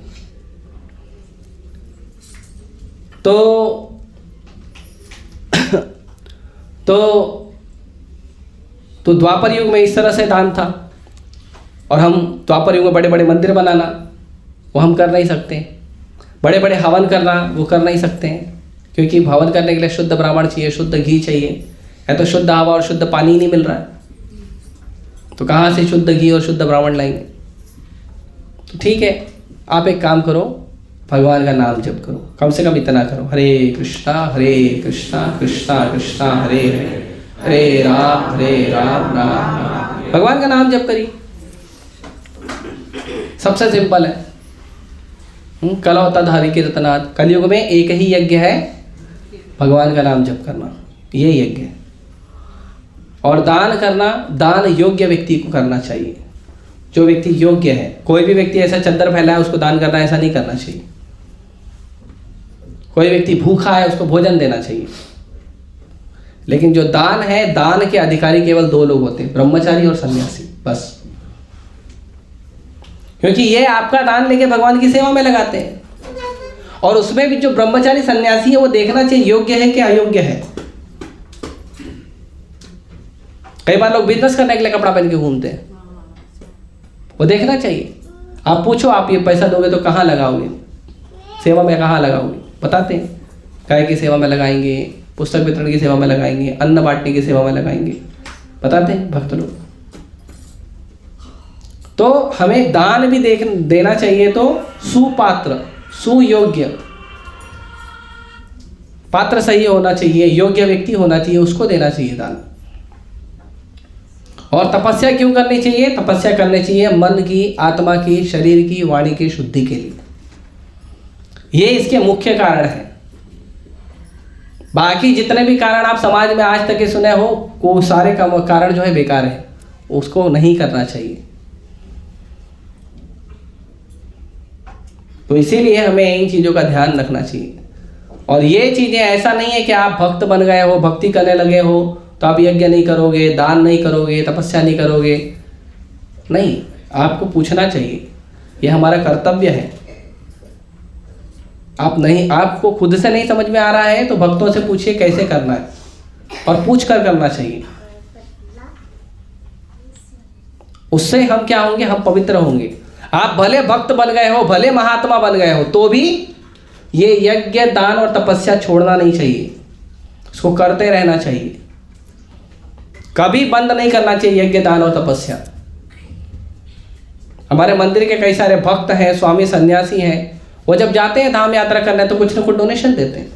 तो द्वापर युग में इस तरह से दान था। और हम द्वापर युग में बड़े बड़े मंदिर बनाना वो हम कर नहीं सकते, बड़े बड़े हवन करना वो कर नहीं सकते हैं, क्योंकि हवन करने के लिए शुद्ध ब्राह्मण चाहिए, शुद्ध घी चाहिए। है तो शुद्ध हवा और शुद्ध पानी ही नहीं मिल रहा है, तो कहाँ से शुद्ध घी और शुद्ध ब्राह्मण लाएंगे? तो ठीक है, आप एक काम करो, भगवान का नाम जप करो, कम से कम इतना करो, हरे कृष्णा कृष्णा कृष्णा हरे हरे, हरे राम राम राम। भगवान का नाम जप करिए, सबसे सिंपल है। कलौ तद हरि कीर्तनात्। कलयुग में एक ही यज्ञ है, भगवान का नाम जप करना, ये यज्ञ है। और दान करना, दान योग्य व्यक्ति को करना चाहिए, जो व्यक्ति योग्य है। कोई भी व्यक्ति ऐसा चद्दर फैला है उसको दान करना, ऐसा नहीं करना चाहिए। कोई व्यक्ति भूखा है उसको भोजन देना चाहिए। लेकिन जो दान है, दान के अधिकारी केवल 2 लोग होते हैं, ब्रह्मचारी और सन्यासी, बस। क्योंकि ये आपका दान लेके भगवान की सेवा में लगाते हैं। और उसमें भी जो ब्रह्मचारी सन्यासी है वो देखना चाहिए योग्य है कि अयोग्य है। कई बार लोग बिजनेस करने के लिए कपड़ा पहन के घूमते हैं, वो देखना चाहिए। आप पूछो, आप ये पैसा दोगे तो कहाँ लगाओगे, सेवा में कहाँ लगाओगे, बताते हैं गाय की सेवा में लगाएंगे, पुस्तक वितरण की सेवा में लगाएंगे, अन्न बांटने की सेवा में लगाएंगे, बताते हैं भक्त लोग। तो हमें दान भी देना चाहिए तो सुपात्र, सुयोग्य पात्र सही होना चाहिए, योग्य व्यक्ति होना चाहिए, उसको देना चाहिए दान। और तपस्या क्यों करनी चाहिए? तपस्या करनी चाहिए मन की, आत्मा की, शरीर की, वाणी की शुद्धि के लिए। ये इसके मुख्य कारण है। बाकी जितने भी कारण आप समाज में आज तक के सुने हो, वो सारे कारण जो है बेकार है, उसको नहीं करना चाहिए। तो इसीलिए हमें इन चीज़ों का ध्यान रखना चाहिए। और ये चीज़ें ऐसा नहीं है कि आप भक्त बन गए हो, भक्ति करने लगे हो तो आप यज्ञ नहीं करोगे, दान नहीं करोगे, तपस्या नहीं करोगे। नहीं, आपको पूछना चाहिए, ये हमारा कर्तव्य है। आपको खुद से नहीं समझ में आ रहा है तो भक्तों से पूछिए कैसे करना है, और पूछ कर करना चाहिए। उससे हम क्या होंगे? हम पवित्र होंगे। आप भले भक्त बन गए हो, भले महात्मा बन गए हो, तो भी ये यज्ञ, दान और तपस्या छोड़ना नहीं चाहिए, इसको करते रहना चाहिए। कभी बंद नहीं करना चाहिए यज्ञ, दान और तपस्या। हमारे मंदिर के कई सारे भक्त हैं, स्वामी सन्यासी हैं, वो जब जाते हैं धाम यात्रा करने तो कुछ ना कुछ डोनेशन देते हैं।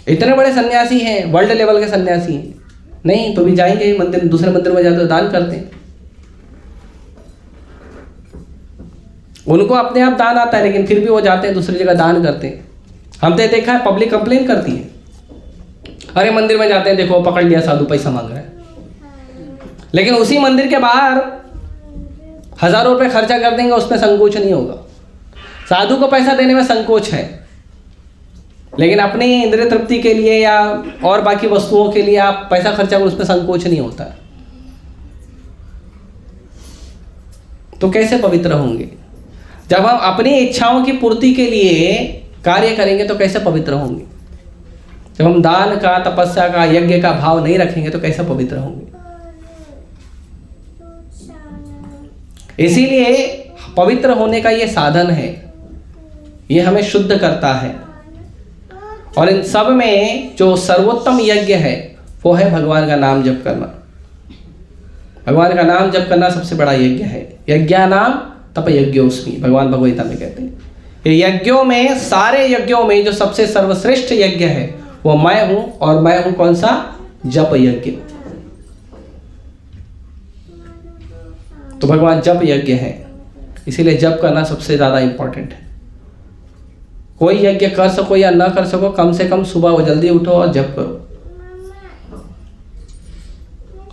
इतने बड़े सन्यासी हैं, वर्ल्ड लेवल के सन्यासी हैं, नहीं तो भी जाएंगे मंदिर, दूसरे मंदिर में जाते तो दान करते हैं। उनको अपने आप दान आता है, लेकिन फिर भी वो जाते हैं दूसरी जगह दान करते हैं। हमने देखा है पब्लिक कंप्लेन करती है, अरे मंदिर में जाते हैं देखो पकड़ लिया साधु पैसा मांग रहा है। लेकिन उसी मंदिर के बाहर हजारों रुपए खर्चा कर देंगे, उसमें संकोच नहीं होगा। साधु को पैसा देने में संकोच है, लेकिन अपनी इंद्रिय तृप्ति के लिए या और बाकी वस्तुओं के लिए आप पैसा खर्चा करो, उसमें संकोच नहीं होता। तो कैसे पवित्र होंगे? जब हम अपनी इच्छाओं की पूर्ति के लिए कार्य करेंगे तो कैसे पवित्र होंगे? जब हम दान का, तपस्या का, यज्ञ का भाव नहीं रखेंगे तो कैसे पवित्र होंगे? इसीलिए पवित्र होने का ये साधन है, ये हमें शुद्ध करता है। और इन सब में जो सर्वोत्तम यज्ञ है वो है भगवान का नाम जप करना। भगवान का नाम जप करना सबसे बड़ा यज्ञ है। यज्ञानाम तप यज्ञोस्मि, भगवान भगवद गीता में कहते हैं। ये यज्ञों में, सारे यज्ञों में जो सबसे सर्वश्रेष्ठ यज्ञ है वो मैं हूं, और मैं हूं कौन सा? जप यज्ञ। तो भगवान जप यज्ञ है, इसीलिए जप करना सबसे ज़्यादा इंपॉर्टेंट है। कोई यज्ञ कर सको या ना कर सको, कम से कम सुबह वो जल्दी उठो और जप करो।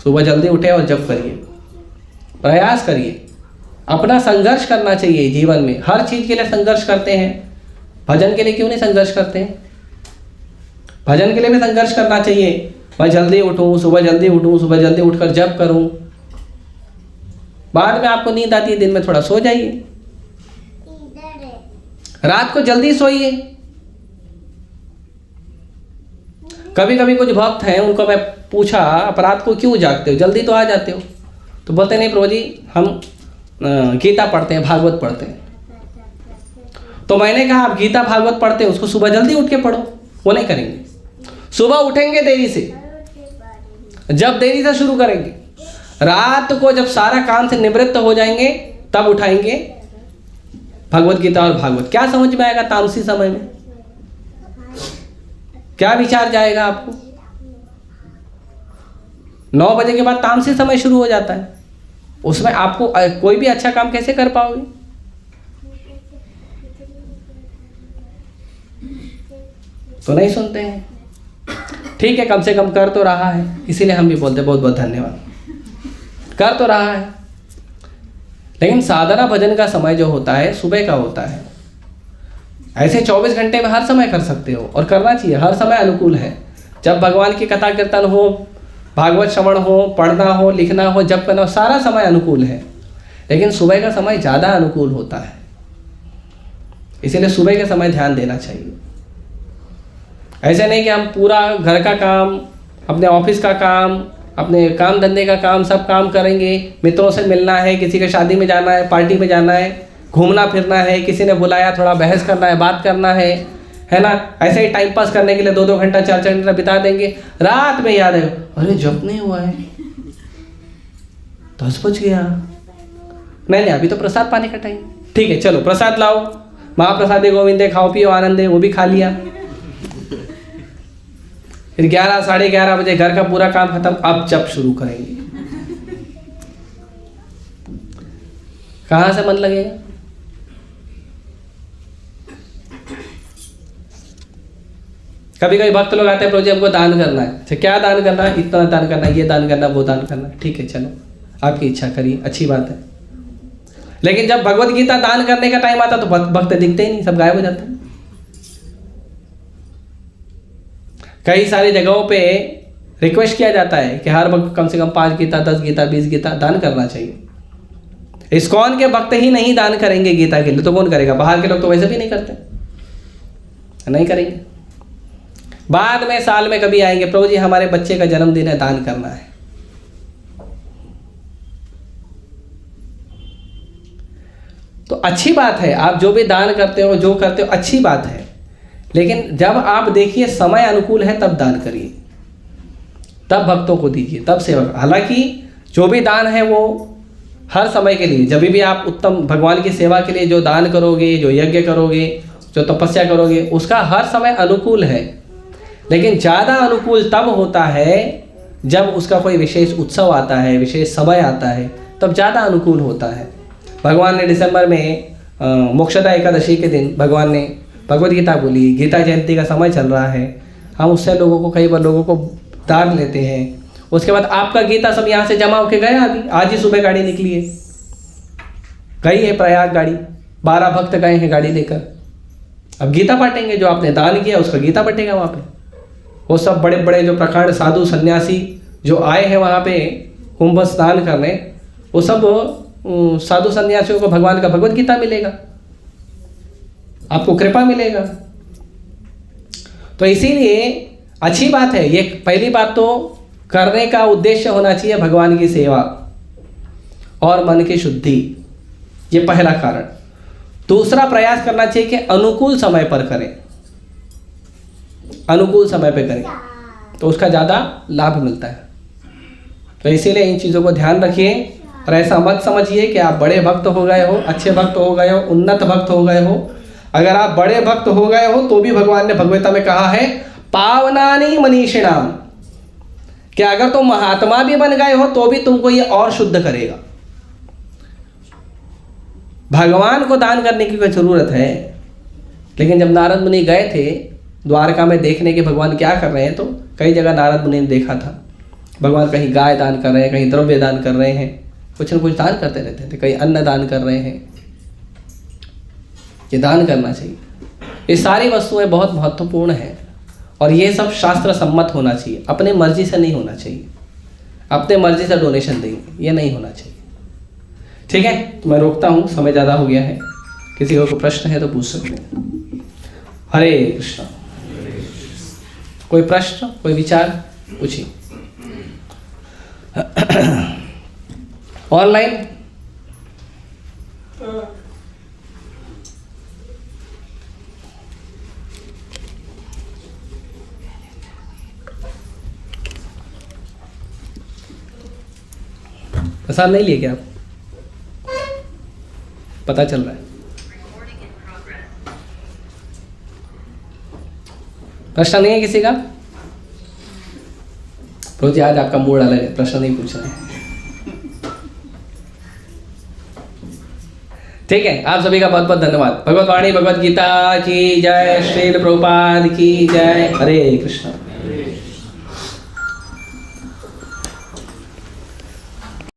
सुबह जल्दी उठे और जप करिए, प्रयास करिए। अपना संघर्ष करना चाहिए जीवन में, हर चीज़ के लिए संघर्ष करते हैं, भजन के लिए क्यों नहीं संघर्ष करते हैं? भजन के लिए भी संघर्ष करना चाहिए। मैं जल्दी उठूँ, सुबह जल्दी उठूँ, सुबह जल्दी उठकर जप करूँ। बाद में आपको नींद आती है, दिन में थोड़ा सो जाइए, रात को जल्दी सोइए। कभी कभी कुछ भक्त हैं, उनको मैं पूछा आप रात को क्यों जागते हो, जल्दी तो आ जाते हो? तो बोलते नहीं प्रभु जी, हम गीता पढ़ते हैं, भागवत पढ़ते हैं। तो मैंने कहा आप गीता भागवत पढ़ते हैं, उसको सुबह जल्दी उठ के पढ़ो। वो नहीं करेंगे, सुबह उठेंगे देरी से, जब देरी से शुरू करेंगे, रात को जब सारा काम से निवृत्त हो जाएंगे तब उठाएंगे भगवत गीता और भागवत। क्या समझ में आएगा तामसी समय में? क्या विचार जाएगा आपको? 9 बजे के बाद तामसी समय शुरू हो जाता है, उसमें आपको कोई भी अच्छा काम कैसे कर पाओगे? तो नहीं सुनते हैं। ठीक है, कम से कम कर तो रहा है, इसीलिए हम भी बोलते बहुत बहुत धन्यवाद। कर तो रहा है, लेकिन साधना भजन का समय जो होता है सुबह का होता है। ऐसे 24 घंटे में हर समय कर सकते हो, और करना चाहिए, हर समय अनुकूल है। जब भगवान की कथा कीर्तन हो, भागवत श्रवण हो, पढ़ना हो, लिखना हो, जप करना हो, सारा समय अनुकूल है। लेकिन सुबह का समय ज़्यादा अनुकूल होता है, इसीलिए सुबह के समय ध्यान देना चाहिए। ऐसे नहीं कि हम पूरा घर का काम, अपने ऑफिस का काम, अपने काम धंधे का काम, सब काम करेंगे, मित्रों से मिलना है, किसी के शादी में जाना है, पार्टी में जाना है, घूमना फिरना है, किसी ने बुलाया थोड़ा बहस करना है, बात करना है ना, ऐसे ही टाइम पास करने के लिए 2-2 घंटा 4-4 घंटा बिता देंगे। रात में याद है, अरे जब नहीं हुआ है, 10 बज गया, नहीं अभी तो प्रसाद पाने का टाइम, ठीक है चलो प्रसाद लाओ, महाप्रसादे गोविंदे, खाओ पियो आनंदे, वो भी खा लिया। फिर 11 साढ़े 11 बजे घर का पूरा काम खत्म, अब जब शुरू करेंगे, कहाँ से मन लगेगा? कभी कभी भक्त लोग आते हैं, प्रभु जी हमको दान करना है। अच्छा क्या दान करना है? इतना दान करना है, ये दान करना है, वो दान करना है। ठीक है चलो आपकी इच्छा करिए, अच्छी बात है। लेकिन जब भगवत गीता दान करने का टाइम आता तो भक्त दिखते ही नहीं, सब गायब हो जाते हैं। कई सारी जगहों पे रिक्वेस्ट किया जाता है कि हर भक्त कम से कम 5 गीता, 10 गीता, 20 गीता दान करना चाहिए। इस्कॉन के भक्त ही नहीं दान करेंगे गीता के लिए तो कौन करेगा? बाहर के लोग तो वैसे भी नहीं करते, नहीं करेंगे। बाद में साल में कभी आएंगे, प्रभु जी हमारे बच्चे का जन्मदिन है, दान करना है। तो अच्छी बात है, आप जो भी दान करते हो, जो करते हो अच्छी बात है, लेकिन जब आप देखिए समय अनुकूल है तब दान करिए, तब भक्तों को दीजिए, तब सेवा। हालांकि जो भी दान है वो हर समय के लिए, जब भी आप उत्तम भगवान की सेवा के लिए जो दान करोगे, जो यज्ञ करोगे, जो तपस्या करोगे, उसका हर समय अनुकूल है। लेकिन ज़्यादा अनुकूल तब होता है जब उसका कोई विशेष उत्सव आता है, विशेष समय आता है, तब ज़्यादा अनुकूल होता है। भगवान ने दिसंबर में मोक्षदा एकादशी के दिन भगवान ने भगवद गीता बोली, गीता जयंती का समय चल रहा है, हम उससे लोगों को, कई बार लोगों को दान लेते हैं। उसके बाद आपका गीता सब यहाँ से जमा होके गया, अभी आज ही सुबह गाड़ी निकली है, गई है प्रयाग गाड़ी, 12 भक्त गए हैं गाड़ी लेकर। अब गीता बांटेंगे, जो आपने दान किया उसका गीता बटेगा वहाँ पे। वो सब बड़े बड़े जो प्रखंड साधु सन्यासी जो आए हैं वहाँ पे कुंभ स्नान करने, वो सब साधु सन्यासियों को भगवान का भगवद गीता मिलेगा, आपको कृपा मिलेगा। तो इसीलिए अच्छी बात है ये। पहली बात तो करने का उद्देश्य होना चाहिए भगवान की सेवा और मन की शुद्धि, ये पहला कारण। दूसरा, प्रयास करना चाहिए कि अनुकूल समय पर करें, अनुकूल समय पर करें तो उसका ज़्यादा लाभ मिलता है। तो इसीलिए इन चीज़ों को ध्यान रखिए और ऐसा मत समझिए कि आप बड़े भक्त हो गए हो, अच्छे भक्त हो गए हो, उन्नत भक्त हो गए हो। अगर आप बड़े भक्त हो गए हो तो भी भगवान ने भगवता में कहा है पावनानि मनीषिणाम, कि अगर तुम महात्मा भी बन गए हो तो भी तुमको ये और शुद्ध करेगा। भगवान को दान करने की कोई ज़रूरत है, लेकिन जब नारद मुनि गए थे द्वारका में देखने के भगवान क्या कर रहे हैं, तो कई जगह नारद मुनि ने देखा था भगवान कहीं गाय दान कर रहे हैं, कहीं द्रव्य दान कर रहे हैं, कुछ न कुछ दान करते रहते थे, कहीं अन्न दान कर रहे हैं। ये दान करना चाहिए। ये सारी वस्तुएं बहुत महत्वपूर्ण हैं और ये सब शास्त्र सम्मत होना चाहिए, अपने मर्जी से नहीं होना चाहिए। अपने मर्जी से डोनेशन देंगे ये नहीं होना चाहिए। ठीक है, तो मैं रोकता हूँ, समय ज़्यादा हो गया है। किसी को कोई प्रश्न है तो पूछ सकते हैं। हरे कृष्ण। कोई प्रश्न, कोई विचार पूछिए। ऑनलाइन प्रसाद नहीं लिए क्या आप? पता चल रहा है। प्रश्न नहीं है किसी का? प्रभु जी आज आपका मूड अलग है, प्रश्न नहीं पूछ रहे हैं। ठीक है, आप सभी का बहुत बहुत धन्यवाद। भगवत वाणी भगवत गीता की जय, श्रील प्रभुपाद की जय। हरे कृष्ण।